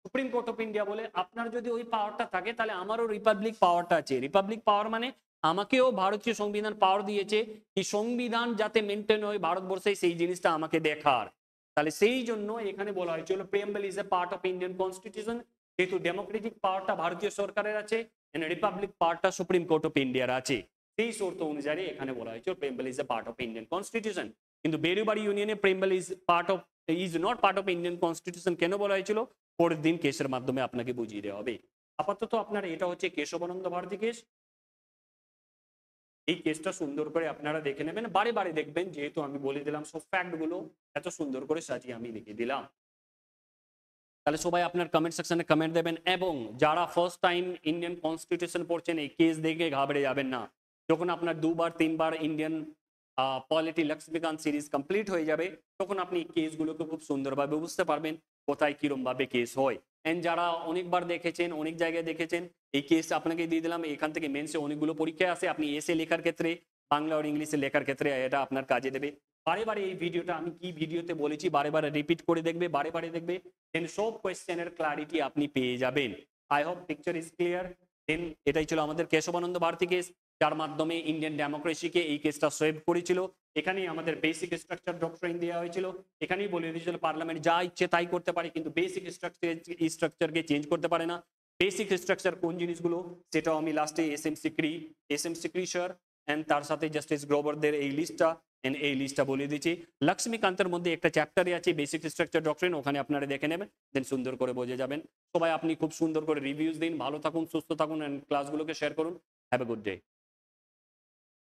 সুপ্রিম কোর্ট অফ ইন্ডিয়া বলে আপনার যদি ওই পাওয়ারটা থাকে তাহলে আমারও রিপাবলিক পাওয়ারটা আছে। রিপাবলিক পাওয়ার মানে আমাকেও ভারতীয় সংবিধান পাওয়ার দিয়েছে কি সংবিধান যাতে মেনটেন হয় ভারতবর্ষে, সেই জিনিসটা আমাকে দেখার। তাহলে সেই জন্য এখানে বলা হয়েছিল preamble is a part of Indian constitution, যেহেতু ডেমোক্রেটিক পাওয়ারটা ভারতীয় সরকারের আছে, রিপাবলিক পাওয়ারটা সুপ্রিম কোর্ট অফ ইন্ডিয়ার আছে। সেই শর্ত অনুযায়ী এখানে বলা হয়েছিল preamble is a part of Indian constitution. কিন্তু বেরুবাড়ি ইউনিয়নে preamble is not part of Indian constitution কেন বলা হয়েছিল, পরের দিন কেসের মাধ্যমে আপনাকে বুঝিয়ে দেওয়া হবে। আপাতত আপনার এটা হচ্ছে কেশবানন্দ ভারতী কেস। এই কেসটা সুন্দর করে আপনারা দেখে নেবেন, বারে বারে দেখবেন, যেহেতু আমি বলে দিলাম সব ফ্যাক্ট গুলো এত সুন্দর করে সাজিয়ে আমি লিখে দিলাম। তাহলে সবাই আপনার কমেন্ট সেকশনে কমেন্ট দেবেন, এবং যারা ফার্স্ট টাইম ইন্ডিয়ান কনস্টিটিউশন পড়ছেন এই কেস দেখে ঘাবড়ে যাবেন না। যখন আপনার 2বার 3বার Indian polity Lakshmikant series complete হয়ে যাবে, তখন আপনি কেসগুলোকে খুব সুন্দরভাবে বুঝতে পারবেন কোথায় কিরম ভাবে কেস হয়। এন্ড যারা অনেকবার দেখেছেন, অনেক জায়গায় দেখেছেন, এই কেস আপনাকে দিয়ে দিলাম। এখান থেকে মেন্সে অনেকগুলো পরীক্ষা আসে, আপনি এসে লেখার ক্ষেত্রে, বাংলা আর ইংলিশে লেখার ক্ষেত্রে এটা আপনার কাজে দেবে। বারে বারে এই ভিডিওটা আমি কি ভিডিওতে বলেছি বারে বারে রিপিট করে দেখবে, বারে বারে দেখবে, দেন সব কোয়েশ্চেনের ক্লারিটি আপনি পেয়ে যাবেন। I hope picture is clear. Then এটাই ছিল আমাদের কেশবানন্দ ভারতী কেস, যার মাধ্যমে ইন্ডিয়ান ডেমোক্রেসিকে এই কেসটা সেভ করেছিল। এখানেই আমাদের বেসিক স্ট্রাকচার ডক্ট্রিন দেওয়া হয়েছিল, এখানেই বলে দিয়েছিল পার্লামেন্ট যা ইচ্ছে তাই করতে পারে, কিন্তু বেসিক স্ট্রাকচারকে চেঞ্জ করতে পারে না। বেসিক স্ট্রাকচার কোন জিনিসগুলো সেটাও আমি লাস্টে S M Sikri sir and তার সাথে জাস্টিস গ্রোভারদের এই লিস্টটা বলে দিচ্ছি। লক্ষ্মীকান্তের মধ্যে একটা চ্যাপ্টারে আছে বেসিক স্ট্রাকচার ডক্ট্রিন, ওখানে আপনারা দেখে নেবেন, দেন সুন্দর করে বুঝে যাবেন। সবাই আপনি খুব সুন্দর করে রিভিউজ দিন, ভালো থাকুন, সুস্থ থাকুন, এন্ড ক্লাসগুলোকে শেয়ার করুন। Have a good day.